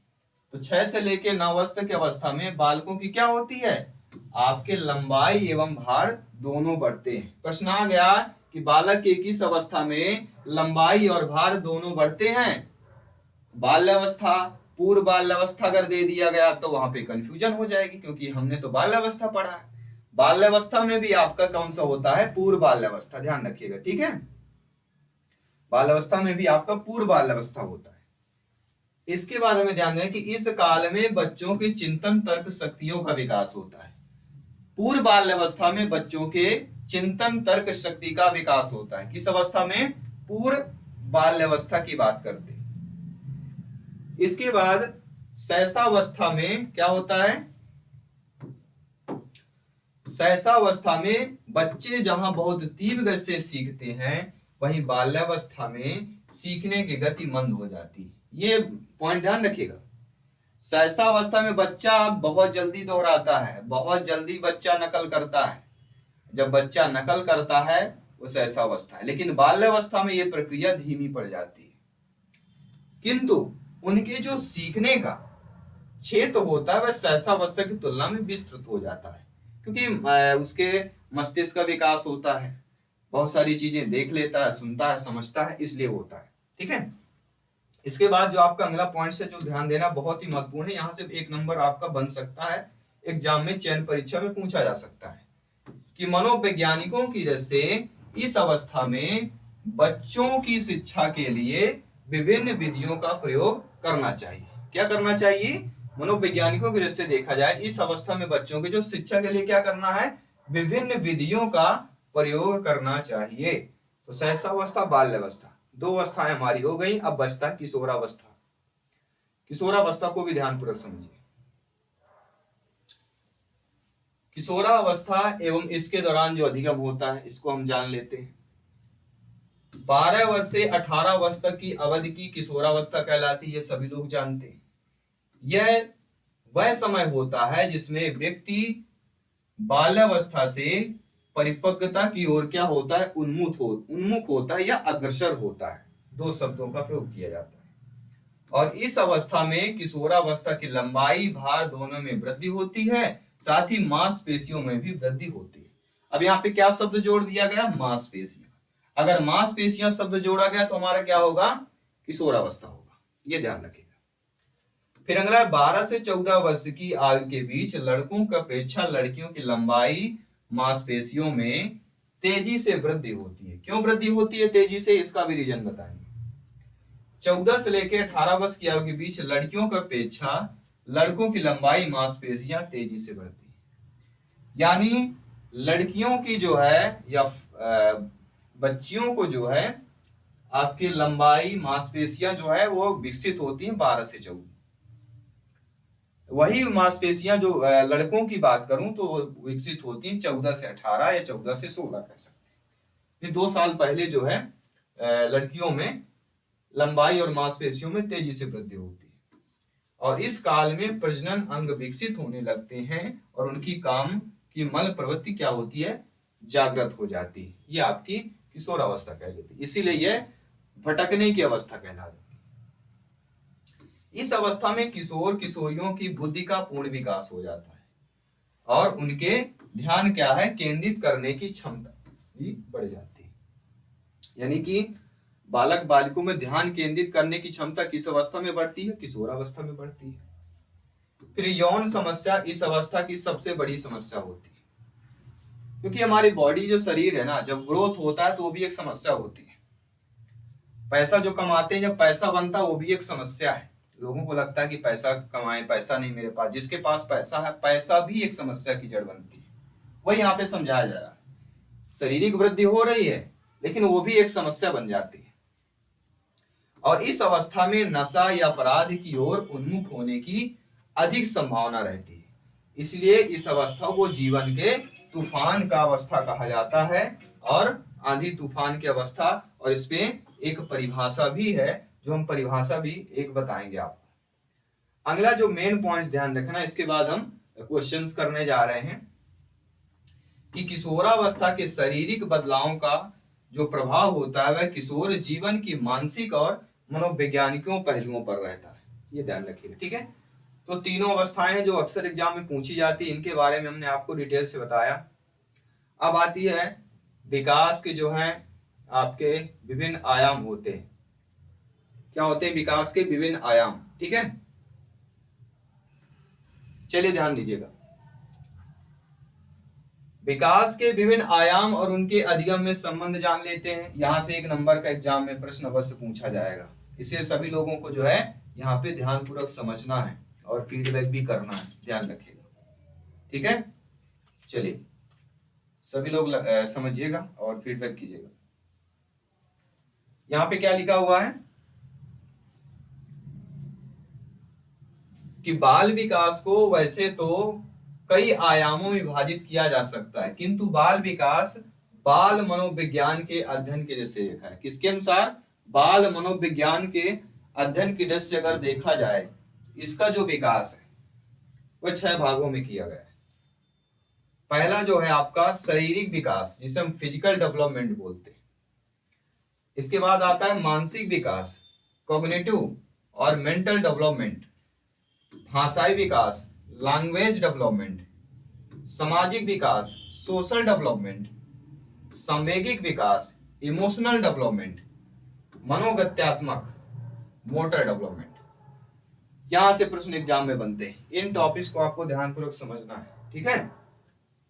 तो 6 से लेकर 9 वर्ष तक की अवस्था में बालकों की क्या होती है? आपके लंबाई एवं भार दोनों बढ़ते हैं। प्रश्न आ गया कि बालक के किस अवस्था में लंबाई और भार दोनों बढ़ते हैं? बाल्यावस्था, पूर्व बाल्यावस्था अगर दे दिया गया तो वहां पे कंफ्यूजन हो जाएगी, क्योंकि हमने तो बाल्यावस्था पढ़ा है। बाल्यावस्था में भी आपका कौन सा होता है? पूर्व बाल्यावस्था। ध्यान रखिएगा, ठीक है। बाल्यावस्था में भी आपका पूर्व बाल्यावस्था होता है। इसके बाद हमें ध्यान दें कि इस काल में बच्चों के चिंतन तर्क शक्तियों का विकास होता है। पूर्व बाल्यावस्था में बच्चों के चिंतन तर्क शक्ति का विकास होता है। किस अवस्था में? पूर्व बाल्यावस्था की बात करते हैं। इसके बाद सहसावस्था में क्या होता है? सहसावस्था में बच्चे जहां बहुत तीव्र गति से सीखते हैं, वहीं बाल्यावस्था में सीखने की गति मंद हो जाती है। ये पॉइंट ध्यान रखिएगा। सहसावस्था में बच्चा बहुत जल्दी दोहराता है, बहुत जल्दी बच्चा नकल करता है। जब बच्चा नकल करता है वो सहसावस्था है, लेकिन बाल्यावस्था में यह प्रक्रिया धीमी पड़ जाती है। किंतु उनके जो सीखने का क्षेत्र होता है वह सहसावस्था की तुलना में विस्तृत हो जाता है, क्योंकि उसके मस्तिष्क का विकास होता है, बहुत सारी चीजें देख लेता है, सुनता है, समझता है, इसलिए होता है। ठीक है, इसके बाद जो आपका अगला पॉइंट से जो ध्यान देना बहुत ही महत्वपूर्ण है, यहां से 1 नंबर आपका बन सकता है, एग्जाम में चयन परीक्षा में पूछा जा सकता है कि मनोवैज्ञानिकों की दृष्टि से इस अवस्था में बच्चों की शिक्षा के लिए विभिन्न विधियों का प्रयोग करना चाहिए। क्या करना चाहिए? मनोवैज्ञानिकों की दृष्टि से देखा जाए, इस अवस्था में बच्चों की जो शिक्षा के लिए क्या करना है? विभिन्न विधियों का प्रयोग करना चाहिए। तो सहसावस्था, बाल्यावस्था, 2 अवस्थाएं हमारी हो गई। अब बचता है किशोरावस्था। किशोरावस्था को भी ध्यानपूर्वक समझिए। किशोरावस्था एवं इसके दौरान जो अधिगम होता है, इसको हम जान लेते हैं। 12 वर्ष से 18 वर्ष तक की अवधि की किशोरावस्था कहलाती है, सभी लोग जानते हैं। यह वह समय होता है जिसमें व्यक्ति बाल्यावस्था से परिपक्वता की ओर क्या होता है, उन्मुख होता है या अग्रसर होता है। दो शब्दों का प्रयोग किया जाता है। और इस अवस्था में किशोरावस्था की लंबाई, भार दोनों में वृद्धि होती है, साथ ही मांसपेशियों में भी वृद्धि होती है। अब यहाँ पे क्या शब्द जोड़ दिया गया, मांसपेशियां। अगर मांसपेशियां शब्द जोड़ा गया तो हमारा क्या होगा, किशोरावस्था होगा, ये ध्यान रखिएगा। फिर अगला 12 से 14 वर्ष की आयु के बीच लड़कों की अपेक्षा लड़कियों की लंबाई, मांसपेशियों में तेजी से वृद्धि होती है। क्यों वृद्धि होती है तेजी से, इसका भी रीजन बताएंगे। 14 से लेकर 18 वर्ष की आयु के बीच लड़कियों की अपेक्षा लड़कों की लंबाई, मांसपेशियां तेजी से बढ़ती है। यानी लड़कियों की जो है या बच्चियों को जो है आपकी लंबाई, मांसपेशियां जो है वो विकसित होती हैं 12 से 14। वही मांसपेशियां जो लड़कों की बात करूं तो वो विकसित होती हैं 14 से 18 या 14 से 16 कह सकते हैं। ये 2 साल पहले जो है लड़कियों में लंबाई और मांसपेशियों में तेजी से वृद्धि होती है। और इस काल में प्रजनन अंग विकसित होने लगते हैं और उनकी काम की मल प्रवृत्ति क्या होती है, जागृत हो जाती है। ये आपकी किशोरावस्था कहलाती है। इसीलिए यह भटकने की अवस्था कहलाती है। इस अवस्था में किशोर किशोरियों की बुद्धि का पूर्ण विकास हो जाता है और उनके ध्यान क्या है, केंद्रित करने की क्षमता भी बढ़ जाती है। यानी कि बालक बालिकों में ध्यान केंद्रित करने की क्षमता किस अवस्था में बढ़ती है, किशोरावस्था में बढ़ती है। फिर यौन समस्या इस अवस्था की सबसे बड़ी समस्या होती है, क्योंकि हमारी बॉडी जो शरीर है ना, जब ग्रोथ होता है तो वो भी एक समस्या होती है। पैसा जो कमाते हैं, जब पैसा बनता है वो भी एक समस्या है। लोगों को लगता है कि पैसा कमाए, पैसा नहीं मेरे पास। जिसके पास पैसा है, पैसा भी एक समस्या की जड़ बनती है। वही यहाँ पे समझाया जा रहा है। शारीरिक वृद्धि हो रही है लेकिन वो भी एक समस्या बन जाती है। और इस अवस्था में नशा या अपराध की ओर उन्मुख होने की अधिक संभावना रहती है। इसलिए इस अवस्था को जीवन के तूफान का अवस्था कहा जाता है और आंधी तूफान की अवस्था। और इसमें एक परिभाषा भी है, जो हम परिभाषा भी एक बताएंगे आपको। अगला जो मेन पॉइंट्स ध्यान रखना, इसके बाद हम क्वेश्चंस करने जा रहे हैं कि किशोरावस्था के शारीरिक बदलावों का जो प्रभाव होता है वह किशोर जीवन की मानसिक और मनोवैज्ञानिकों पहलुओं पर रहता है। ये ध्यान रखिएगा, ठीक है। तो तीनों अवस्थाएं जो अक्सर एग्जाम में पूछी जाती है, इनके बारे में हमने आपको डिटेल से बताया। अब आती है विकास के जो है आपके विभिन्न आयाम होते हैं। क्या होते हैं विकास के विभिन्न आयाम, ठीक है। चलिए ध्यान दीजिएगा। विकास के विभिन्न आयाम और उनके अधिगम में संबंध जान लेते हैं। यहां से 1 नंबर का एग्जाम में प्रश्न अवश्य पूछा जाएगा। इसे सभी लोगों को जो है यहाँ पे ध्यानपूर्वक समझना है और फीडबैक भी करना है, ध्यान रखिएगा, ठीक है। चलिए सभी लोग समझिएगा और फीडबैक कीजिएगा। यहाँ पे क्या लिखा हुआ है कि बाल विकास को वैसे तो कई आयामों में विभाजित किया जा सकता है, किंतु बाल विकास बाल मनोविज्ञान के अध्ययन की दृष्टि से देखा है। किसके अनुसार, बाल मनोविज्ञान के अध्ययन की दृष्टि से अगर देखा जाए, इसका जो विकास है वह 6 भागों में किया गया है। पहला जो है आपका शारीरिक विकास, जिसे हम फिजिकल डेवलपमेंट बोलते हैं। इसके बाद आता है मानसिक विकास, कॉग्निटिव और मेंटल डेवलपमेंट। भाषाई विकास, लैंग्वेज डेवलपमेंट। सामाजिक विकास, सोशल डेवलपमेंट। संवेगिक विकास, इमोशनल डेवलपमेंट। मनोगत्यात्मक, मोटर डेवलपमेंट। यहां से प्रश्न एग्जाम में बनते हैं। इन टॉपिक्स को आपको ध्यानपूर्वक समझना है, ठीक है।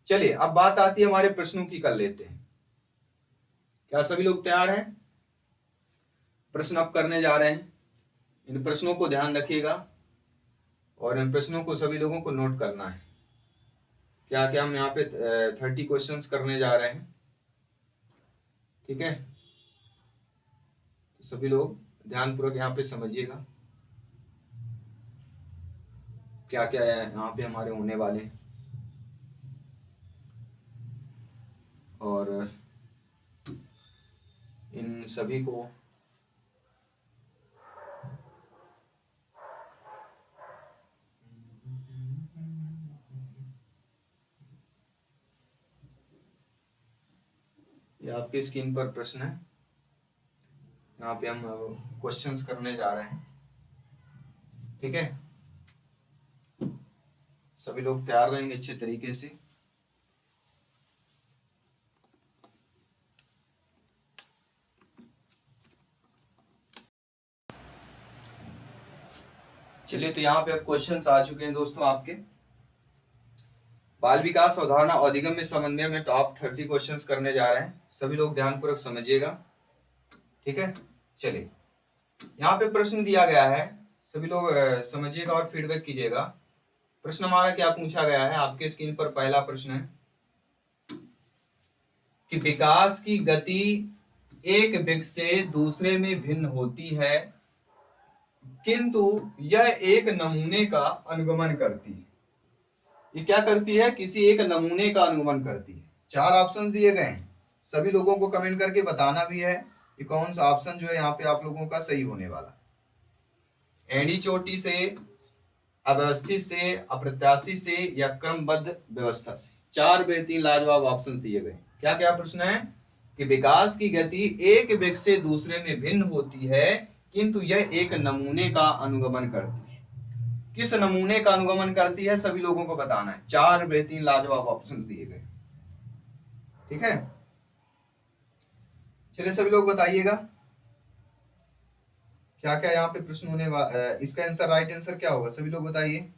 चलिए अब बात आती है हमारे प्रश्नों की, कर लेते हैं। क्या सभी लोग तैयार हैं? प्रश्न अब करने जा रहे हैं। इन प्रश्नों को ध्यान रखिएगा और इन प्रश्नों को सभी लोगों को नोट करना है। क्या क्या हम यहाँ पे 30 क्वेश्चंस करने जा रहे हैं, ठीक है। तो सभी लोग ध्यानपूर्वक यहाँ पे समझिएगा क्या क्या है यहाँ पे हमारे होने वाले हैं। और इन सभी को ये आपकी स्क्रीन पर प्रश्न है, यहाँ पे हम क्वेश्चंस करने जा रहे हैं। ठीक है, सभी लोग तैयार रहेंगे अच्छे तरीके से। चलिए, तो यहाँ पे अब क्वेश्चंस आ चुके हैं दोस्तों आपके। बाल विकास अवधारणा और अधिगम्य समन्वय में टॉप 30 क्वेश्चंस करने जा रहे हैं, सभी लोग ध्यानपूर्वक समझिएगा। ठीक है, चलिए यहाँ पे प्रश्न दिया गया है, सभी लोग समझिएगा और फीडबैक कीजिएगा। प्रश्न हमारा क्या पूछा गया है, आपके स्क्रीन पर पहला प्रश्न है कि विकास की गति एक वृक्ष से दूसरे में भिन्न होती है, किंतु यह एक नमूने का अनुगमन करती है। ये क्या करती है, किसी एक नमूने का अनुगमन करती है। 4 ऑप्शन दिए गए हैं, सभी लोगों को कमेंट करके बताना भी है कि कौन सा ऑप्शन जो है यहाँ पे आप लोगों का सही होने वाला। एड़ी चोटी से, अव्यवस्थित से, अप्रत्याशित से या क्रमबद्ध व्यवस्था से। 4 बेहतरीन लाजवाब ऑप्शंस दिए गए। क्या क्या प्रश्न है कि विकास की गति एक वृक्ष से दूसरे में भिन्न होती है, किंतु यह एक नमूने का अनुगमन करती है। किस नमूने का अनुगमन करती है, सभी लोगों को बताना है। 4 बेहतरीन लाजवाब ऑप्शंस दिए गए। ठीक है, चलिए सभी लोग बताइएगा क्या क्या यहाँ पे प्रश्न होने वाला। इसका आंसर, राइट आंसर क्या होगा, सभी लोग बताइए।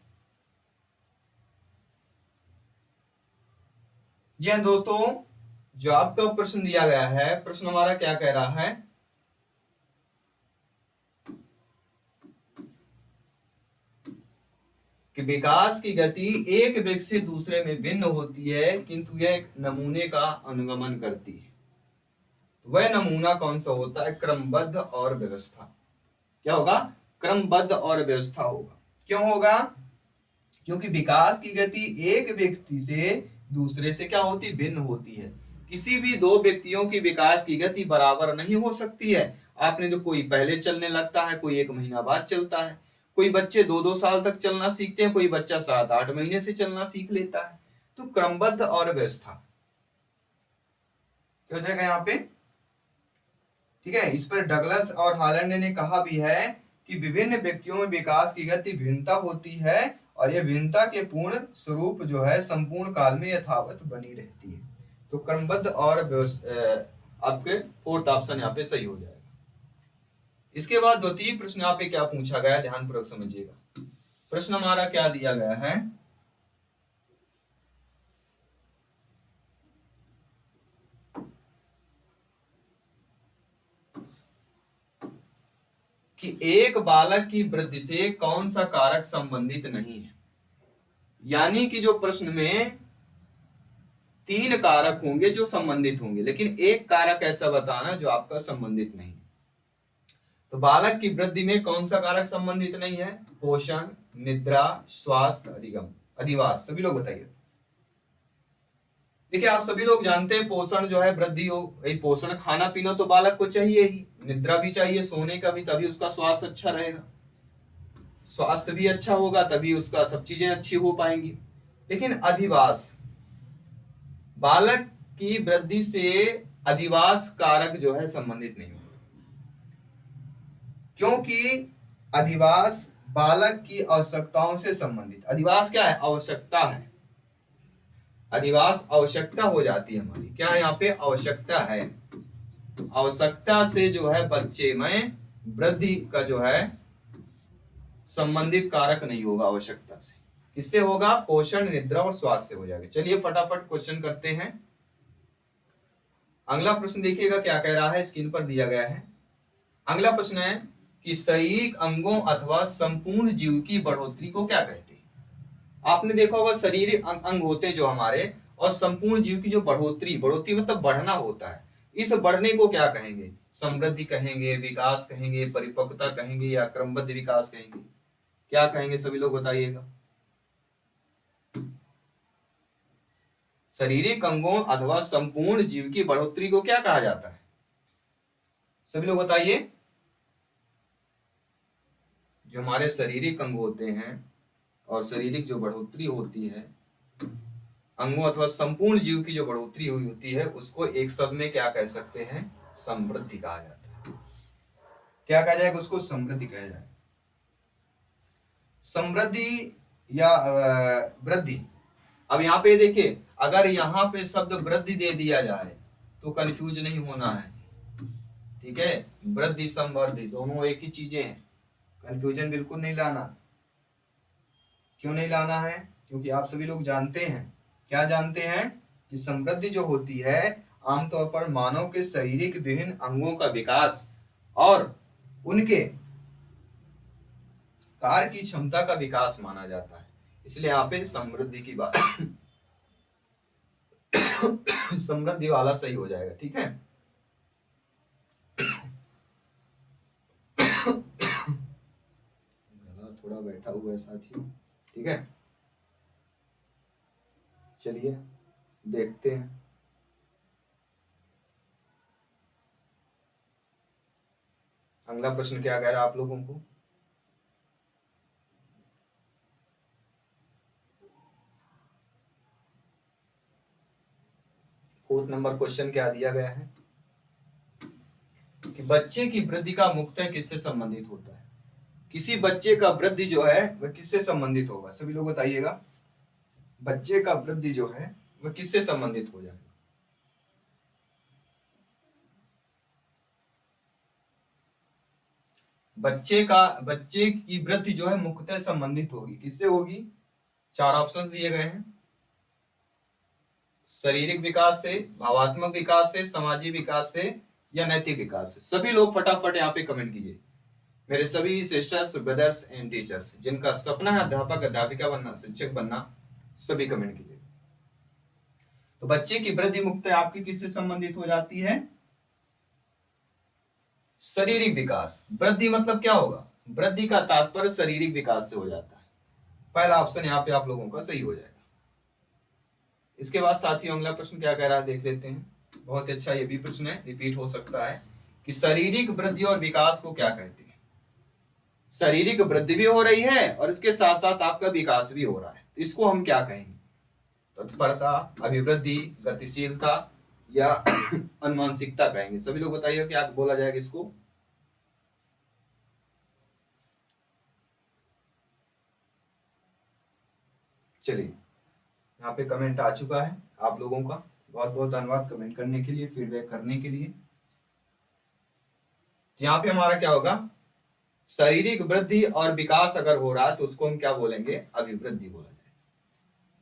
जी हाँ दोस्तों, जो आपका प्रश्न दिया गया है, प्रश्न हमारा क्या कह रहा है कि विकास की गति एक वृक्ष से दूसरे में भिन्न होती है, किंतु यह एक नमूने का अनुगमन करती है। वह नमूना कौन सा होता है, क्रमबद्ध और व्यवस्था। क्या होगा, क्रमबद्ध और व्यवस्था होगा। क्यों होगा, क्योंकि विकास की गति एक व्यक्ति से दूसरे से क्या होती, भिन्न होती है। किसी भी 2 व्यक्तियों की विकास की गति बराबर नहीं हो सकती है। आपने तो कोई पहले चलने लगता है, कोई 1 महीना बाद चलता है, कोई बच्चे 2-2 साल तक चलना सीखते हैं, कोई बच्चा 7-8 महीने से चलना सीख लेता है। तो क्रमबद्ध और व्यवस्था क्या हो जाएगा यहाँ पे। ठीक है, इस पर डगलस और हॉलैंड ने कहा भी है कि विभिन्न व्यक्तियों में विकास की गति भिन्नता होती है और यह भिन्नता के पूर्ण स्वरूप जो है संपूर्ण काल में यथावत बनी रहती है। तो क्रमबद्ध और आपके 4th ऑप्शन यहाँ पे सही हो जाएगा। इसके बाद द्वितीय प्रश्न यहाँ पे क्या पूछा गया, ध्यानपूर्वक समझिएगा। प्रश्न हमारा क्या दिया गया है कि एक बालक की वृद्धि से कौन सा कारक संबंधित नहीं है। यानी कि जो प्रश्न में 3 कारक होंगे जो संबंधित होंगे, लेकिन एक कारक ऐसा बताना जो आपका संबंधित नहीं। तो बालक की वृद्धि में कौन सा कारक संबंधित नहीं है, पोषण, निद्रा, स्वास्थ्य, अधिवास। सभी लोग बताइए। देखिए, आप सभी लोग जानते हैं पोषण जो है, वृद्धि हो, पोषण, खाना पीना तो बालक को चाहिए ही, निद्रा भी चाहिए, सोने का भी, तभी उसका स्वास्थ्य अच्छा रहेगा। स्वास्थ्य भी अच्छा होगा तभी उसका सब चीजें अच्छी हो पाएंगी। लेकिन अधिवास, बालक की वृद्धि से अधिवास कारक जो है संबंधित नहीं होता, क्योंकि अधिवास बालक की आवश्यकताओं से संबंधित। अधिवास क्या है, आवश्यकता है। अधिवास आवश्यकता हो जाती है हमारी। क्या है यहाँ पे, आवश्यकता है। आवश्यकता से जो है बच्चे में वृद्धि का जो है संबंधित कारक नहीं होगा। आवश्यकता से किससे होगा, पोषण, निद्रा और स्वास्थ्य हो जाएगा। चलिए फटाफट क्वेश्चन करते हैं। अगला प्रश्न देखिएगा क्या कह रहा है, स्क्रीन पर दिया गया है। अगला प्रश्न है कि शारीरिक अंगों अथवा संपूर्ण जीव की बढ़ोतरी को क्या कहते हैं। आपने देखा होगा शारीरिक अंग होते हैं जो हमारे, और संपूर्ण जीव की जो बढ़ोतरी, बढ़ोतरी मतलब बढ़ना होता है, इस बढ़ने को क्या कहेंगे, समृद्धि कहेंगे, विकास कहेंगे, परिपक्वता कहेंगे या क्रमबद्ध विकास कहेंगे, क्या कहेंगे, सभी लोग बताइएगा। शारीरिक अंगों अथवा संपूर्ण जीव की बढ़ोतरी को क्या कहा जाता है, सभी लोग बताइए। जो हमारे शारीरिक अंग होते हैं और शारीरिक जो बढ़ोतरी होती है अंगों अथवा संपूर्ण जीव की जो बढ़ोतरी हुई होती है उसको एक शब्द में क्या कह सकते हैं? समृद्धि कहा जाता है। क्या कहा जाएगा उसको? समृद्धि कहा जाएगा। समृद्धि या वृद्धि। अब यहाँ पे देखिए, अगर यहाँ पे शब्द वृद्धि दे दिया जाए तो कंफ्यूज नहीं होना है, ठीक है? वृद्धि समृद्धि दोनों एक ही चीजें हैं, कंफ्यूजन बिल्कुल नहीं लाना। क्यों नहीं लाना है? क्योंकि आप सभी लोग जानते हैं, क्या जानते हैं कि समृद्धि जो होती है आमतौर पर मानव के शारीरिक विभिन्न अंगों का विकास और उनके कार्य की क्षमता का विकास माना जाता है, इसलिए यहाँ पे समृद्धि की बात समृद्धि वाला सही हो जाएगा, ठीक है? गला थोड़ा बैठा हुआ है साथियों, ठीक है? चलिए देखते हैं। अगला प्रश्न क्या कह रहा है आप लोगों को? फोर्थ नंबर क्वेश्चन क्या दिया गया है कि बच्चे की वृद्धि का मुख्यतः किससे संबंधित होता है? किसी बच्चे का वृद्धि जो है वह किससे संबंधित होगा? सभी लोग बताइएगा, बच्चे का वृद्धि जो है वह किससे संबंधित हो जाएगा? बच्चे की वृद्धि जो है मुख्यतः संबंधित होगी, किससे होगी? 4 ऑप्शंस दिए गए हैं। शारीरिक विकास से, भावात्मक विकास से, सामाजिक विकास से या नैतिक विकास से। सभी लोग फटाफट यहाँ पे कमेंट कीजिए, मेरे सभी सिस्टर्स, ब्रदर्स एंड टीचर्स जिनका सपना है अध्यापक अध्यापिका बनना, शिक्षक बनना, सभी कमेंट कीजिए। तो बच्चे की वृद्धि मुख्यतः आपकी किससे संबंधित हो जाती है? शारीरिक विकास। वृद्धि मतलब क्या होगा? वृद्धि का तात्पर्य शारीरिक विकास से हो जाता है। पहला ऑप्शन यहाँ पे आप लोगों का सही हो जाएगा। इसके बाद साथियों अगला प्रश्न क्या कह रहा है देख लेते हैं। बहुत अच्छा ये भी प्रश्न है, रिपीट हो सकता है कि शारीरिक वृद्धि और विकास को क्या कहते हैं? शारीरिक वृद्धि भी हो रही है और इसके साथ साथ आपका विकास भी हो रहा है, तो इसको हम क्या कहेंगे? तत्परता, अभिवृद्धि, गतिशीलता या अनुमानसिकता कहेंगे। सभी लोग बताइए क्या बोला जाएगा इसको? चलिए, यहाँ पे कमेंट आ चुका है आप लोगों का, बहुत बहुत धन्यवाद कमेंट करने के लिए, फीडबैक करने के लिए। यहाँ पे हमारा क्या होगा? शारीरिक वृद्धि और विकास अगर हो रहा है तो उसको हम क्या बोलेंगे? अभिवृद्धि बोला जाएगा।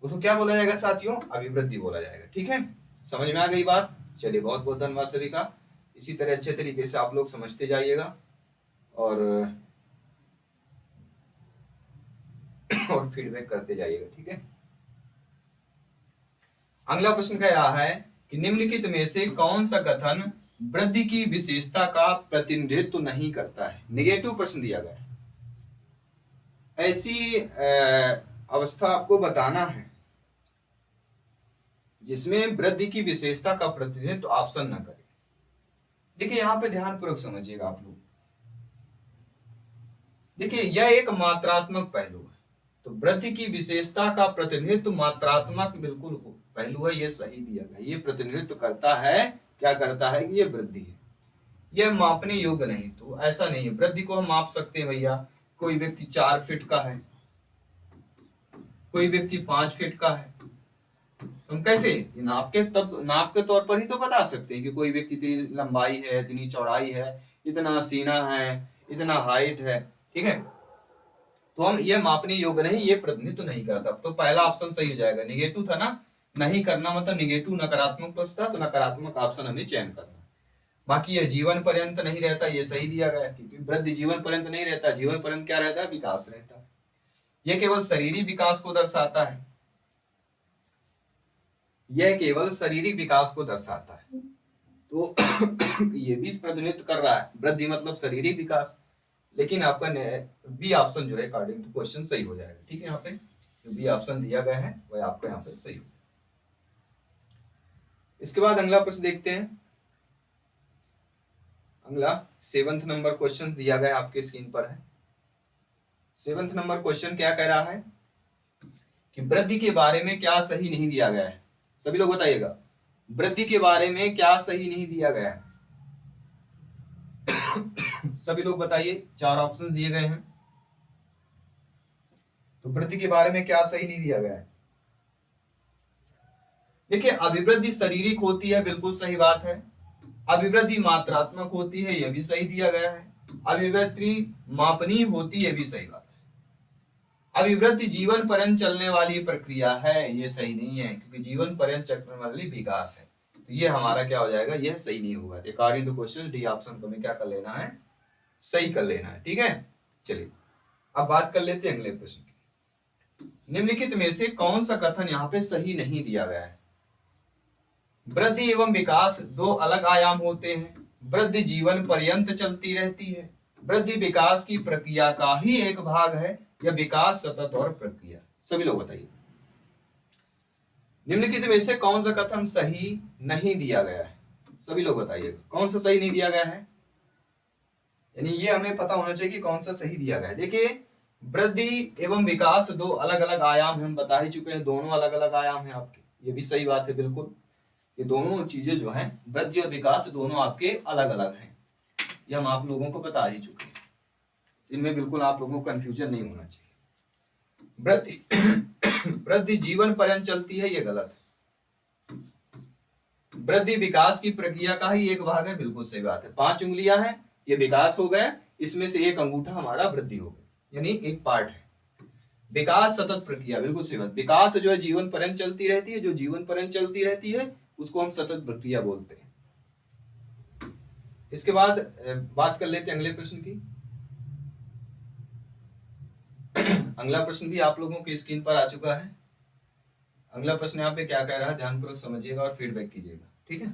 उसको क्या बोला जाएगा साथियों? अभिवृद्धि बोला जाएगा, ठीक है? समझ में आ गई बात? चलिए, बहुत बहुत धन्यवाद सभी का। इसी तरह अच्छे तरीके से आप लोग समझते जाइएगा और फीडबैक करते जाइएगा, ठीक है? अगला प्रश्न कह रहा है कि निम्नलिखित में से कौन सा कथन वृद्धि की विशेषता का प्रतिनिधित्व नहीं करता है? नेगेटिव प्रश्न दिया गया है। ऐसी अवस्था आपको बताना है जिसमें वृद्धि की विशेषता का प्रतिनिधित्व ऑप्शन न करे। देखिए यहाँ पे ध्यानपूर्वक समझिएगा आप लोग। देखिए यह एक मात्रात्मक पहलू है, तो वृद्धि की विशेषता का प्रतिनिधित्व मात्रात्मक बिल्कुल पहलू है, ये सही दिया गया। ये प्रतिनिधित्व करता है, क्या करता है कि ये वृद्धि है, ये मापने योग्य नहीं। तो ऐसा नहीं है, वृद्धि को हम माप सकते हैं भैया। कोई व्यक्ति 4 फीट का है, कोई व्यक्ति 5 फीट का है, हम कैसे नाप के तौर पर ही तो बता सकते हैं कि कोई व्यक्ति इतनी लंबाई है, इतनी चौड़ाई है, इतना सीना है, इतना हाइट है, ठीक है? तो हम ये मापने योग्य नहीं, ये प्रतिनिधित्व तो नहीं करता। तो पहला ऑप्शन सही हो जाएगा। निगेटिव था ना, नहीं करना मतलब निगेटिव नकारात्मक प्रश्न था, तो नकारात्मक ऑप्शन हमें चयन करना। बाकी ये जीवन पर्यंत नहीं रहता, ये सही दिया गया, क्योंकि वृद्धि जीवन पर्यंत नहीं रहता। जीवन पर्यंत क्या रहता है? विकास रहता है। यह केवल शारीरिक विकास को दर्शाता है, यह केवल शारीरिक विकास को दर्शाता है। तो ये भी प्रतिनिधित्व कर रहा है, वृद्धि मतलब शारीरिक विकास। लेकिन आपका बी ऑप्शन जो है अकॉर्डिंग टू क्वेश्चन सही हो जाएगा, ठीक है? यहाँ पे जो बी ऑप्शन दिया गया है वह आपका यहाँ पे सही हो। इसके बाद अगला प्रश्न देखते हैं। अगला 7th नंबर क्वेश्चन दिया गया आपके स्क्रीन पर है। 7th नंबर क्वेश्चन क्या कह रहा है कि वृद्धि के बारे में क्या सही नहीं दिया गया है? सभी लोग बताइएगा, वृद्धि के बारे में क्या सही नहीं दिया गया है? सभी लोग बताइए, 4 ऑप्शन दिए गए हैं, तो वृद्धि के बारे में क्या सही नहीं दिया गया है? देखिए, अभिवृद्धि शारीरिक होती है, बिल्कुल सही बात है। अभिवृद्धि मात्रात्मक होती है, यह भी सही दिया गया है। अभिवृद्धि मापनीय होती है, ये भी सही बात है। अभिवृद्धि जीवन पर्यंत चलने वाली प्रक्रिया है, ये सही नहीं है, क्योंकि जीवन पर्यंत चलने वाली विकास है, तो ये हमारा क्या हो जाएगा, यह सही नहीं होगा। According to question D option को हमें क्या कर लेना है, सही कर लेना है। ठीक है, चलिए अब बात कर लेते हैं अगले प्रश्न की। निम्नलिखित में से कौन सा कथन यहाँ पे सही नहीं दिया गया है? वृद्धि एवं विकास दो अलग आयाम होते हैं। वृद्धि जीवन पर्यंत चलती रहती है। वृद्धि विकास की प्रक्रिया का ही एक भाग है, या विकास सतत और प्रक्रिया? सभी लोग बताइए, निम्नलिखित में से कौन सा कथन सही नहीं दिया गया है? सभी लोग बताइए, कौन सा सही नहीं दिया गया है? यानी ये हमें पता होना चाहिए कि कौन सा सही दिया गया है। देखिए, वृद्धि एवं विकास दो अलग अलग आयाम हम बता ही चुके हैं, दोनों अलग अलग आयाम हैं आपके, ये भी सही बात है बिल्कुल। ये दोनों चीजें जो हैं, वृद्धि और विकास दोनों आपके अलग अलग हैं, ये हम आप लोगों को बता ही चुके हैं, इनमें बिल्कुल आप लोगों को कंफ्यूजन नहीं होना चाहिए। वृद्धि जीवन पर्यंत चलती है, ये गलत है। वृद्धि विकास की प्रक्रिया का ही एक भाग है, बिल्कुल सही बात है। 5 उंगलियां हैं, ये विकास हो गया, इसमें से एक अंगूठा हमारा वृद्धि हो गया, यानी एक पार्ट है। विकास सतत प्रक्रिया, बिल्कुल सही बात। विकास जो है जीवन पर्यंत चलती रहती है, जो जीवन पर्यंत चलती रहती है उसको हम सतत प्रक्रिया बोलते हैं। इसके बाद बात कर लेते हैं अगले प्रश्न की। अगला प्रश्न भी आप लोगों की स्क्रीन पर आ चुका है। अगला प्रश्न यहाँ पे क्या कह रहा है, ध्यानपूर्वक समझिएगा और फीडबैक कीजिएगा, ठीक है।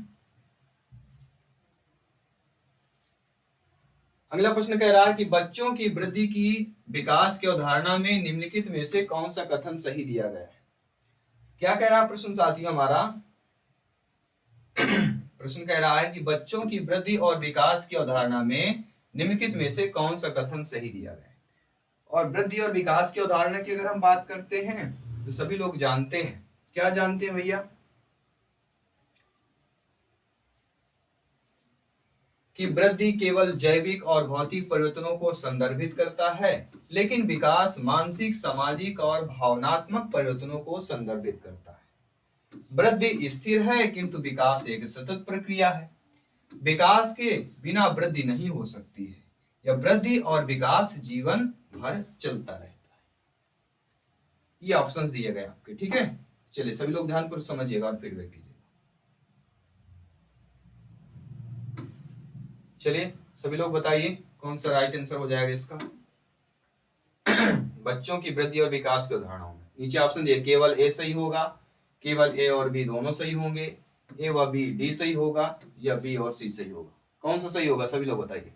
अगला प्रश्न कह रहा है कि बच्चों की वृद्धि की विकास की अवधारणा में निम्नलिखित में से कौन सा कथन सही दिया गया है? क्या कह रहा है प्रश्न साथियों हमारा? प्रश्न कह रहा है कि बच्चों की वृद्धि और विकास की अवधारणा में निम्नलिखित में से कौन सा कथन सही दिया गया है? और वृद्धि और विकास की अवधारणा की अगर हम बात करते हैं तो सभी लोग जानते हैं, क्या जानते हैं भैया, कि वृद्धि केवल जैविक और भौतिक परिवर्तनों को संदर्भित करता है, लेकिन विकास मानसिक, सामाजिक और भावनात्मक परिवर्तनों को संदर्भित करता है। वृद्धि स्थिर है, किंतु विकास एक सतत प्रक्रिया है। विकास के बिना वृद्धि नहीं हो सकती है, या वृद्धि और विकास जीवन भर चलता रहता है। ये ऑप्शंस दिए गए आपके, ठीक है। चलिए सभी लोग ध्यानपूर्वक समझिएगा और फीडबैक कीजिएगा। चलिए सभी लोग बताइए कौन सा राइट आंसर हो जाएगा इसका। बच्चों की वृद्धि और विकास के उदाहरणों में नीचे ऑप्शन दिए, केवल ए सही होगा, केवल ए और बी दोनों सही होंगे, ए व बी डी सही होगा, या बी और सी सही होगा। कौन सा सही होगा सभी लोग बताइए।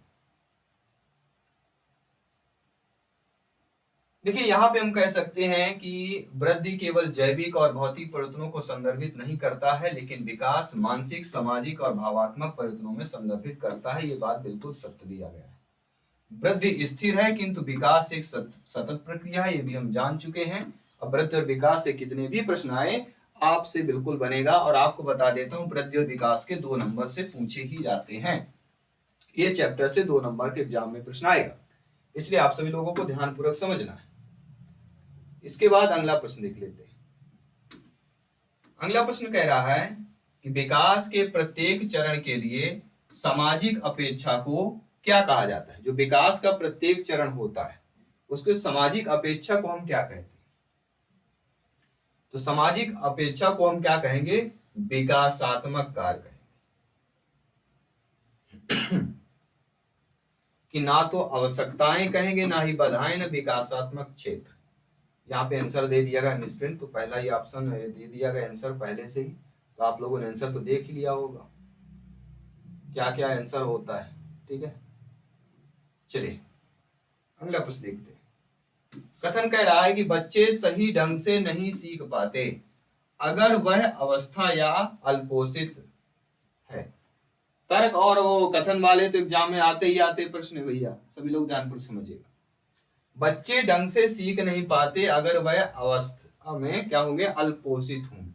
देखिए यहाँ पे हम कह सकते हैं कि वृद्धि केवल जैविक और भौतिक परिवर्तनों को संदर्भित नहीं करता है, लेकिन विकास मानसिक, सामाजिक और भावात्मक परिवर्तनों में संदर्भित करता है। ये बात बिल्कुल सत्य दिया गया है। वृद्धि स्थिर है, किंतु विकास एक सतत प्रक्रिया है, ये भी हम जान चुके हैं। अब वृद्धि और विकास से कितने भी प्रश्न आए आपसे बिल्कुल बनेगा, और आपको बता देता हूँ वृद्धि और विकास के 2 नंबर से पूछे ही जाते हैं। ये चैप्टर से 2 नंबर के एग्जाम में प्रश्न आएगा, इसलिए आप सभी लोगों को ध्यानपूर्वक समझना है। इसके बाद अगला प्रश्न देख लेते हैं। अगला प्रश्न कह रहा है कि विकास के प्रत्येक चरण के लिए सामाजिक अपेक्षा को क्या कहा जाता है? जो विकास का प्रत्येक चरण होता है उसके सामाजिक अपेक्षा को हम क्या कहते हैं? तो सामाजिक अपेक्षा को हम क्या कहेंगे? विकासात्मक कार्य कहेंगे। कि ना तो आवश्यकताएं कहेंगे, ना ही बाधाएं, ना विकासात्मक क्षेत्र। यहाँ पे आंसर दे दिया गया मिसप्रिंट, तो पहला ही ऑप्शन दे दिया गया आंसर पहले से ही, तो आप लोगों ने आंसर तो देख ही लिया होगा क्या क्या आंसर होता है, ठीक है। चलिए अगला प्रश्न देखते हैं। कथन कह रहा है कि बच्चे सही ढंग से नहीं सीख पाते अगर वह अवस्था या अल्पोषित है। तर्क और वो कथन वाले तो एग्जाम में आते ही आते प्रश्न है भैया, सभी लोग ध्यानपूर्वक समझिएगा। बच्चे ढंग से सीख नहीं पाते अगर वह में क्या होंगे, अल्पोषित होंगे।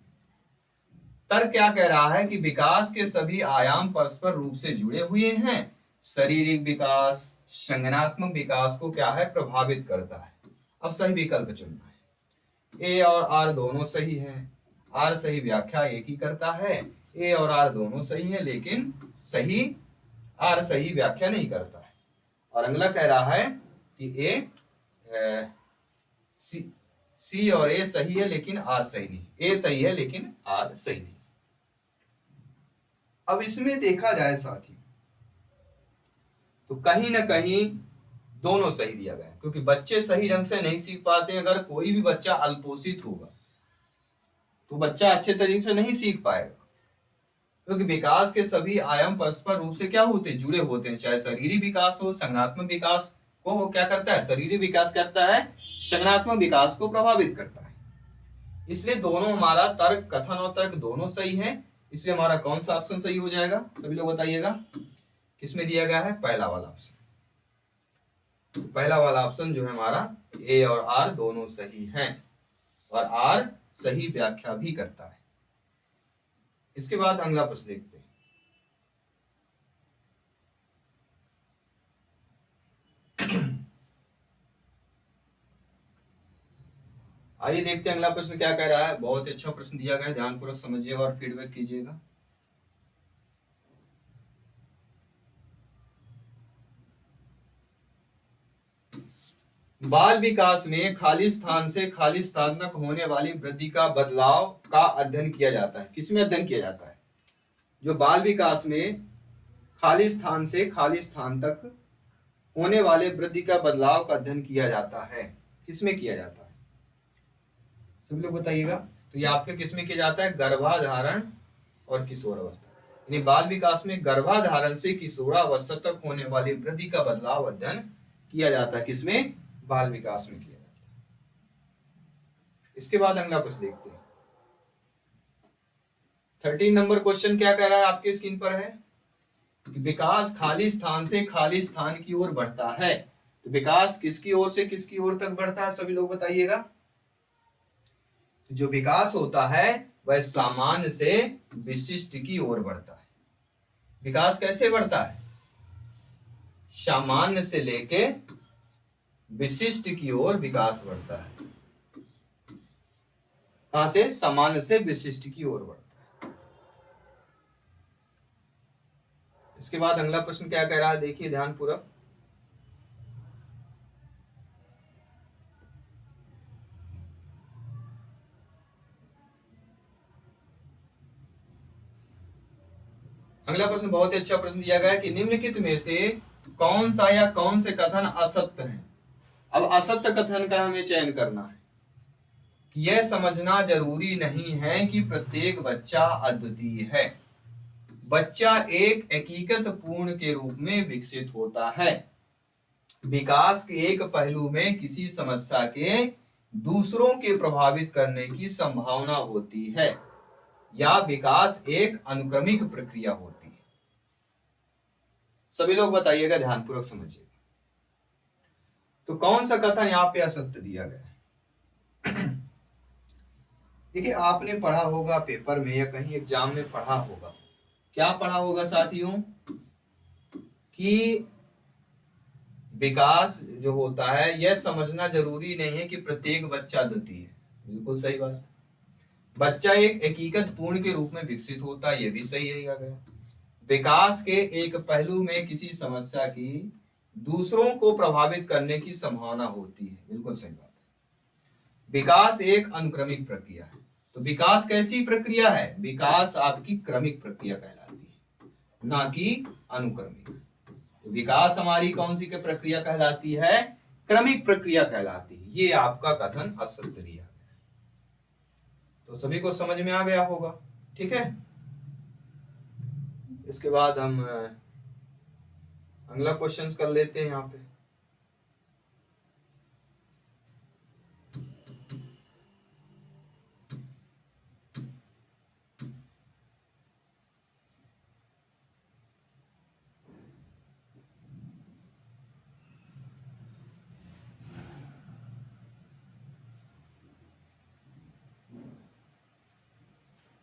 तर्क क्या कह रहा है कि विकास के सभी आयाम परस्पर रूप से जुड़े हुए हैं। शारीरिक विकास संज्ञानात्मक विकास को क्या है, प्रभावित करता है। अब सही विकल्प चुनना है। ए और आर दोनों सही है। आर सही व्याख्या एक ही करता है। ए और आर दोनों सही है, लेकिन सही आर सही व्याख्या नहीं करता है। और अगला कह रहा है कि सी और ए सही है लेकिन आर सही नहीं। ए सही है लेकिन आर सही नहीं। अब इसमें देखा जाए साथी, तो कहीं ना कहीं दोनों सही दिया गया, क्योंकि बच्चे सही ढंग से नहीं सीख पाते। अगर कोई भी बच्चा अल्पोषित होगा तो बच्चा अच्छे तरीके से नहीं सीख पाएगा, क्योंकि विकास के सभी आयाम परस्पर रूप से क्या होते हैं, जुड़े होते हैं। चाहे शारीरिक विकास हो, संज्ञानात्मक विकास को वो क्या करता है, शारीरिक विकास करता है, संज्ञानात्मक विकास को प्रभावित करता है। इसलिए दोनों हमारा तर्क, कथन और तर्क दोनों सही है। इसलिए हमारा कौन सा ऑप्शन सही हो जाएगा, सभी लोग बताइएगा। किसमें दिया गया है, पहला वाला ऑप्शन। तो पहला वाला ऑप्शन जो है हमारा, ए और आर दोनों सही हैं, और आर सही व्याख्या भी करता है। इसके बाद अगला प्रश्न देखते हैं। आइए देखते हैं अगला प्रश्न क्या कह रहा है। बहुत अच्छा प्रश्न दिया गया है, ध्यानपूर्वक समझिएगा और फीडबैक कीजिएगा। बाल विकास में खाली स्थान से खाली स्थान तक होने वाली वृद्धि का बदलाव का अध्ययन किया जाता है। किसमें अध्ययन किया जाता है, जो बाल विकास में खाली स्थान से खाली स्थान तक होने वाले वृद्धि का बदलाव का अध्ययन किया जाता है। किसमें किया जाता है, सब लोग बताइएगा। तो ये आपके किसमें किया जाता है, गर्भाधारण और किशोरावस्था। यानी बाल विकास में गर्भाधारण से किशोरावस्था तक होने वाली वृद्धि का बदलाव अध्ययन किया जाता है। किसमें, बाल विकास में किया जाता है। इसके बाद अगला प्रश्न देखते हैं। 13 नंबर क्वेश्चन क्या कह रहा है, आपके स्क्रीन पर है। विकास खाली स्थान से खाली स्थान की ओर बढ़ता है। तो विकास किसकी ओर से किसकी ओर तक बढ़ता है, सभी लोग बताइएगा। तो जो विकास होता है वह सामान्य से विशिष्ट की ओर बढ़ता है। विकास कैसे बढ़ता है, सामान्य से लेके विशिष्ट की ओर विकास बढ़ता है। कहां से, सामान्य से विशिष्ट की ओर बढ़ता है। इसके बाद अगला प्रश्न क्या कह रहा है, देखिए ध्यानपूर्वक। अगला प्रश्न बहुत ही अच्छा प्रश्न दिया गया है कि निम्नलिखित में से कौन सा या कौन से कथन असत्य है। अब असत्य कथन का हमें चयन करना है। यह समझना जरूरी नहीं है कि प्रत्येक बच्चा अद्वितीय है। बच्चा एक एकीकृत पूर्ण के रूप में विकसित होता है। विकास के एक पहलू में किसी समस्या के दूसरों के प्रभावित करने की संभावना होती है, या विकास एक अनुक्रमिक प्रक्रिया होती है। सभी लोग बताइएगा, ध्यानपूर्वक समझिएगा। तो कौन सा कथन यहाँ पे असत्य दिया गया है। देखिए, आपने पढ़ा होगा पेपर में या कहीं एग्जाम में पढ़ा होगा, क्या पढ़ा होगा साथियों, कि विकास जो होता है यह समझना जरूरी नहीं है कि प्रत्येक बच्चा द्वितीय है। बिल्कुल सही बात। बच्चा एक एकीकृत पूर्ण के रूप में विकसित होता है, यह भी सही है। गया विकास के एक पहलू में किसी समस्या की दूसरों को प्रभावित करने की संभावना होती है, बिल्कुल सही बात है। विकास एक अनुक्रमिक प्रक्रिया है। तो विकास कैसी प्रक्रिया है, विकास आपकी क्रमिक प्रक्रिया कहलाती है, ना कि अनुक्रमिक। तो विकास हमारी कौन सी प्रक्रिया कहलाती है, क्रमिक प्रक्रिया कहलाती है। ये आपका कथन असत्य दिया गया। तो सभी को समझ में आ गया होगा, ठीक है। इसके बाद हम अगला क्वेश्चन कर लेते हैं यहाँ पे।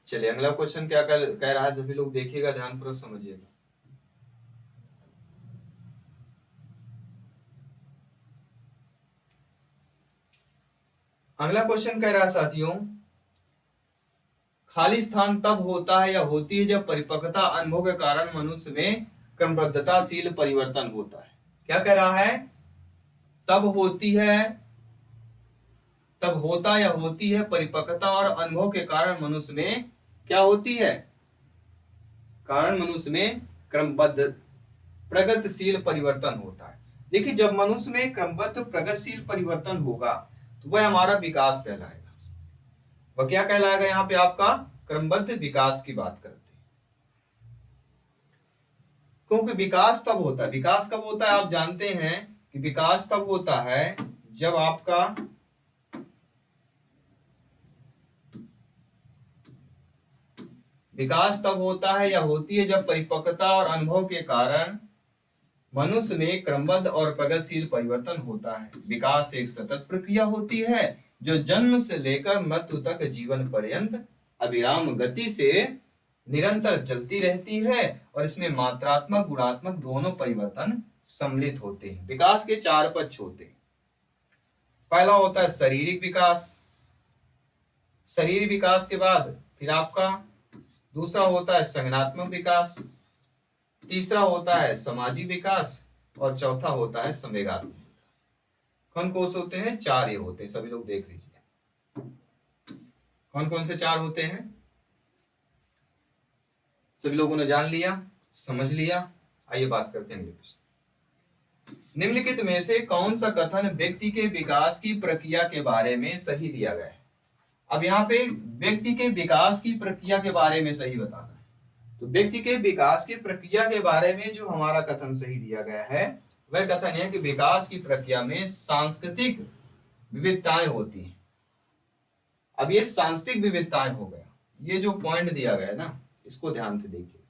चलिए अगला क्वेश्चन क्या कह रहा है, सभी लोग देखिएगा, ध्यानपूर्वक समझिएगा। अगला क्वेश्चन कह रहा है साथियों, खाली स्थान तब होता है या होती है जब परिपक्वता अनुभव के कारण मनुष्य में क्रमबद्धताशील परिवर्तन होता है। क्या कह रहा है, तब होती है, तब होता या होती है परिपक्वता और अनुभव के कारण मनुष्य में क्या होती है, कारण मनुष्य में क्रमबद्ध प्रगतिशील परिवर्तन होता है। देखिए जब मनुष्य में क्रमबद्ध प्रगतिशील परिवर्तन होगा तो वह हमारा विकास कहलाएगा। वह क्या कहलाएगा, यहाँ पे आपका क्रमबद्ध विकास की बात करते हैं। क्योंकि विकास तब होता है, विकास कब होता है, आप जानते हैं कि विकास तब होता है जब आपका विकास तब होता है या होती है जब परिपक्वता और अनुभव के कारण मनुष्य में क्रमबद्ध और प्रगतिशील परिवर्तन होता है। विकास एक सतत प्रक्रिया होती है जो जन्म से लेकर मृत्यु तक जीवन पर्यंत अविराम गति से निरंतर चलती रहती है और इसमें मात्रात्मक गुणात्मक दोनों परिवर्तन सम्मिलित होते हैं। विकास के चार पक्ष होते हैं। पहला होता है शारीरिक विकास, शरीर विकास के बाद फिर आपका दूसरा होता है संज्ञानात्मक विकास, तीसरा होता है सामाजिक विकास और चौथा होता है संवेगात्मक विकास। कौन कौन से होते हैं, चार ये होते हैं, सभी लोग देख लीजिए कौन कौन से चार होते हैं। सभी लोगों ने जान लिया, समझ लिया। आइए बात करते हैं अगले प्रश्न। निम्नलिखित में से कौन सा कथन व्यक्ति के विकास की प्रक्रिया के बारे में सही दिया गया है। अब यहाँ पे व्यक्ति के विकास की प्रक्रिया के बारे में सही बताना है। तो व्यक्ति के विकास की प्रक्रिया के बारे में जो हमारा कथन सही दिया गया है वह कथन है कि विकास की प्रक्रिया में सांस्कृतिक विविधताएं होती हैं। अब ये सांस्कृतिक विविधताएं हो गया, ये जो पॉइंट दिया गया है ना, इसको ध्यान से देखिए।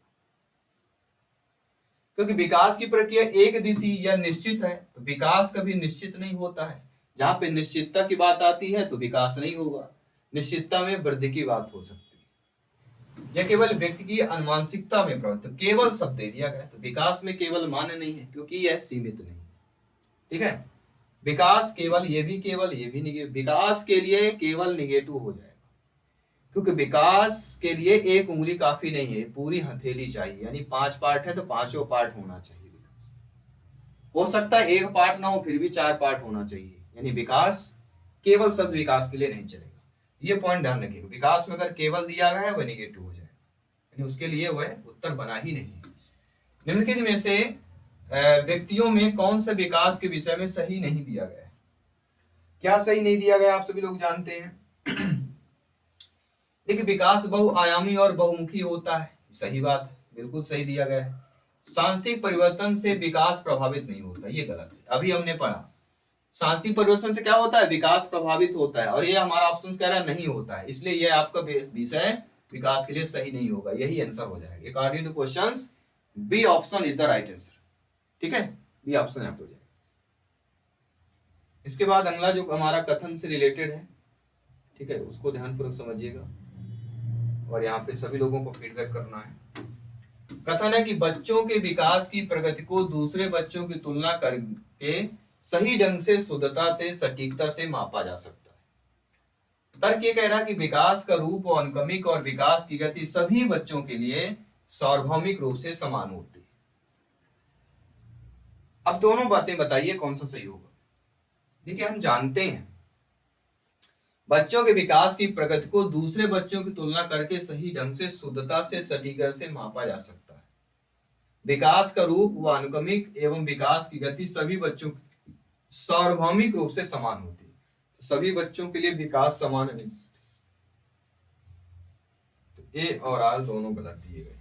क्योंकि विकास की प्रक्रिया एक दिशी या निश्चित है, तो विकास कभी निश्चित नहीं होता है। जहां पे निश्चितता की बात आती है तो विकास नहीं होगा, निश्चितता में वृद्धि की बात हो सकती है। यह केवल व्यक्ति की अनुमानसिकता में प्रवृत्त केवल शब्द दे दिया गया, तो विकास में केवल मान नहीं है क्योंकि यह सीमित नहीं है। ठीक है, विकास केवल ये भी निगेटिव, विकास के लिए केवल निगेटिव हो जाएगा। क्योंकि विकास के लिए एक उंगली काफी नहीं है, पूरी हथेली चाहिए। यानी 5 पार्ट है तो पांचों पार्ट होना चाहिए। विकास हो सकता है एक पार्ट ना हो, फिर भी 4 पार्ट होना चाहिए। यानी विकास केवल शब्द विकास के लिए नहीं चलेगा। ये पॉइंट ध्यान रखिएगा, विकास में अगर केवल दिया गया है वह निगेटिव हो जाएगा, यानी उसके लिए वह उत्तर बना ही नहीं है। निम्नलिखित में से व्यक्तियों में कौन सा विकास के विषय में सही नहीं दिया गया है। क्या सही नहीं दिया गया, आप सभी लोग जानते हैं। देखिए विकास बहुआयामी और बहुमुखी होता है, सही बात है, बिल्कुल सही दिया गया है। सांस्कृतिक परिवर्तन से विकास प्रभावित नहीं होता, ये गलत है। अभी हमने पढ़ा सांस्कृतिक परिवर्तन से क्या होता है, विकास प्रभावित होता है, और ये हमारा ऑप्शन कह रहा है नहीं होता है, इसलिए ये आपका विषय विकास के लिए सही नहीं होगा। यही आंसर हो जाएगा according to questions. B option is the right answer. ठीक है, बी ऑप्शन यहाँ पे हो जाएगा। इसके बाद अगला जो हमारा कथन से रिलेटेड है, ठीक है, उसको ध्यानपूर्वक समझिएगा और यहाँ पे सभी लोगों को फीडबैक करना है। कथन है कि बच्चों के विकास की प्रगति को दूसरे बच्चों की तुलना करके सही ढंग से, शुद्धता से, सटीकता से मापा जा सकता है। तर्क ये कह रहा है कि विकास का रूप और अनुक्रमिक और विकास की गति सभी बच्चों के लिए सार्वभौमिक रूप से समान होती है। अब दोनों बातें बताइए कौन सा सही होगा। देखिए हम जानते हैं बच्चों के विकास की प्रगति को दूसरे बच्चों की तुलना करके सही ढंग से, शुद्धता से, सटीकता से मापा जा सकता है। विकास का रूप व अनुक्रमिक एवं विकास की गति सभी बच्चों सार्वभौमिक रूप से समान होती है। तो सभी बच्चों के लिए विकास समान नहीं, तो ए और आर दोनों गलत दिए गए।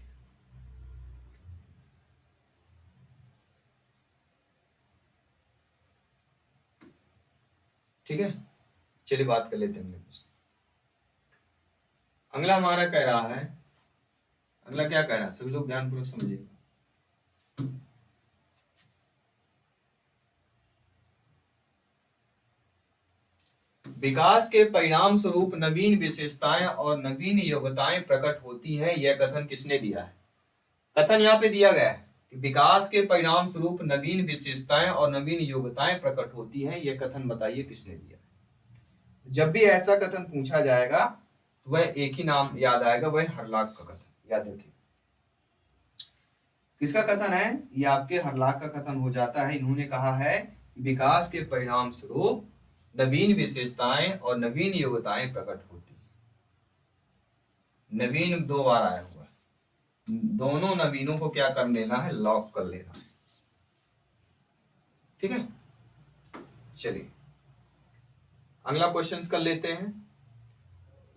ठीक है, चलिए बात कर लेते हैं। अगला हमारा कह रहा है, अगला क्या कह रहा है, सभी लोग ध्यानपूर्वक समझिए। विकास के परिणाम स्वरूप नवीन विशेषताएं और नवीन योग्यताएं प्रकट होती हैं, यह कथन किसने दिया है? कथन यहाँ पे दिया गया है कि विकास के परिणाम स्वरूप नवीन विशेषताएं और नवीन योग्यताएं प्रकट होती हैं, यह कथन बताइए किसने दिया है? जब भी ऐसा कथन पूछा जाएगा तो वह एक ही नाम याद आएगा, वह हरलाख का कथन। याद रखिए किसका कथन है? ये आपके हरलाख का कथन हो जाता है। इन्होंने कहा है विकास के परिणाम स्वरूप नवीन विशेषताएं और नवीन योग्यताएं प्रकट होती हैं। नवीन 2 बार आया हुआ है, दोनों नवीनों को क्या कर लेना है? लॉक कर लेना है। ठीक है, चलिए अगला क्वेश्चन कर लेते हैं।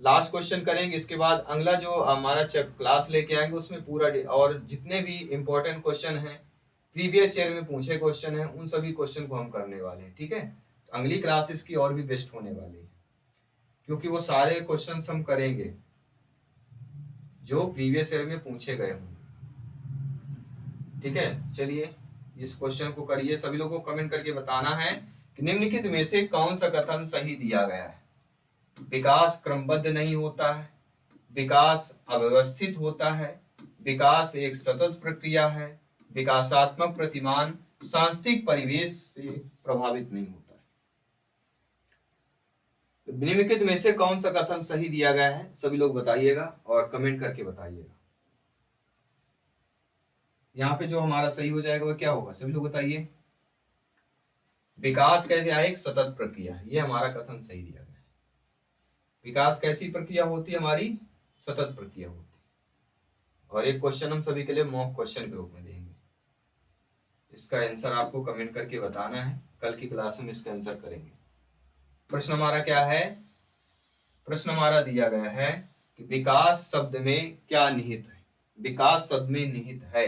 लास्ट क्वेश्चन करेंगे, इसके बाद अगला जो हमारा क्लास लेके आएंगे उसमें पूरा और जितने भी इंपॉर्टेंट क्वेश्चन हैं, प्रीवियस ईयर में पूछे क्वेश्चन हैं, उन सभी क्वेश्चन को हम करने वाले हैं। ठीक है, तो अगली क्लासेस की और भी बेस्ट होने वाली है, क्योंकि वो सारे क्वेश्चंस हम करेंगे जो प्रीवियस ईयर में पूछे गए होंगे। ठीक है, चलिए इस क्वेश्चन को करिए। सभी लोगों को कमेंट करके बताना है कि निम्नलिखित में से कौन सा कथन सही दिया गया है? विकास क्रमबद्ध नहीं होता है, विकास अव्यवस्थित होता है, विकास एक सतत प्रक्रिया है, विकासात्मक प्रतिमान सांस्कृतिक परिवेश से प्रभावित नहीं होता है। निम्नलिखित में से कौन सा कथन सही दिया गया है? सभी लोग बताइएगा और कमेंट करके बताइएगा। यहाँ पे जो हमारा सही हो जाएगा वह क्या होगा? सभी लोग बताइए। विकास कैसे आए? एक सतत प्रक्रिया, ये हमारा कथन सही दिया गया है। विकास कैसी प्रक्रिया होती है? हमारी सतत प्रक्रिया होती है। और एक क्वेश्चन हम सभी के लिए मॉक क्वेश्चन के रूप में देंगे, इसका आंसर आपको कमेंट करके बताना है। कल की क्लास में इसका आंसर करेंगे। प्रश्न हमारा क्या है? प्रश्न हमारा दिया गया है कि विकास शब्द में क्या निहित है? विकास शब्द में निहित है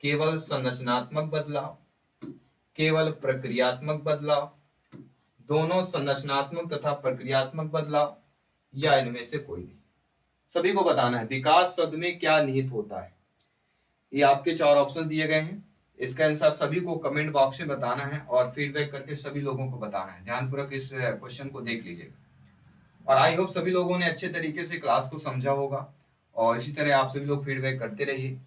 केवल संरचनात्मक बदलाव, केवल प्रक्रियात्मक बदलाव, दोनों संरचनात्मक तथा प्रक्रियात्मक बदलाव, या इनमें से कोई भी। सभी को बताना है विकास शब्द में क्या निहित होता है। ये आपके 4 ऑप्शन दिए गए हैं, इसका आंसर सभी को कमेंट बॉक्स में बताना है और फीडबैक करके सभी लोगों को बताना है। ध्यानपूर्वक इस क्वेश्चन को देख लीजिएगा और आई होप सभी लोगों ने अच्छे तरीके से क्लास को समझा होगा और इसी तरह आप सभी लोग फीडबैक करते रहिए।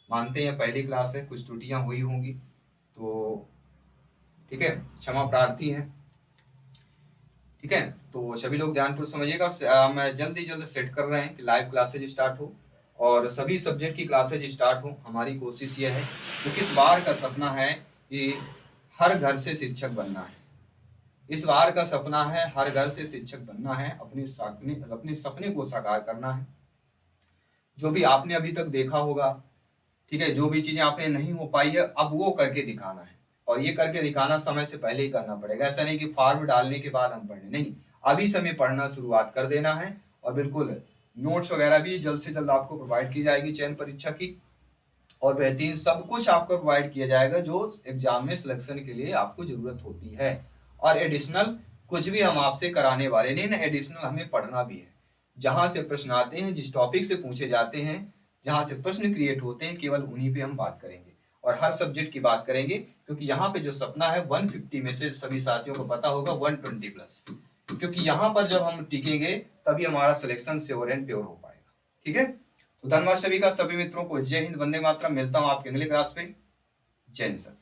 मानते हैं पहली क्लास है, कुछ त्रुटियां हुई होंगी तो ठीक है, क्षमा प्रार्थी है। ठीक है, तो सभी लोग ध्यानपूर्वक समझिएगा। हम जल्द सेट कर रहे हैं कि लाइव क्लासेज स्टार्ट हो और सभी सब्जेक्ट की क्लासेज स्टार्ट हो। हमारी कोशिश ये है, क्योंकि इस बार का सपना है कि हर घर से शिक्षक बनना है। इस बार का सपना है हर घर से शिक्षक बनना है, अपने सपने को साकार करना है। जो भी आपने अभी तक देखा होगा, ठीक है, जो भी चीजें आपने नहीं हो पाई है, अब वो करके दिखाना है। और ये करके दिखाना समय से पहले ही करना पड़ेगा। ऐसा नहीं कि फॉर्म डालने के बाद हम पढ़ने, नहीं, अभी समय पढ़ना शुरुआत कर देना है। और बिल्कुल नोट्स वगैरह भी जल्द से जल्द आपको प्रोवाइड की जाएगी चयन परीक्षा की, और बेहतरीन सब कुछ आपको प्रोवाइड किया जाएगा जो एग्जाम में सिलेक्शन के लिए आपको जरूरत होती है। और एडिशनल कुछ भी हम आपसे कराने वाले नहीं ना, एडिशनल हमें पढ़ना भी है। जहां से प्रश्न आते हैं, जिस टॉपिक से पूछे जाते हैं, जहां से प्रश्न क्रिएट होते हैं, केवल उन्हीं पे हम बात करेंगे और हर सब्जेक्ट की बात करेंगे। क्योंकि यहाँ पे जो सपना है 150 में से सभी साथियों को पता होगा 120 प्लस, क्योंकि यहाँ पर जब हम टिकेंगे तभी हमारा सिलेक्शन श्योर एंड प्योर हो पाएगा। ठीक है, तो धन्यवाद सभी का, सभी मित्रों को जय हिंद, वंदे मातरम। मिलता हूँ आपके अगले क्लास पे। जय हिंद सर।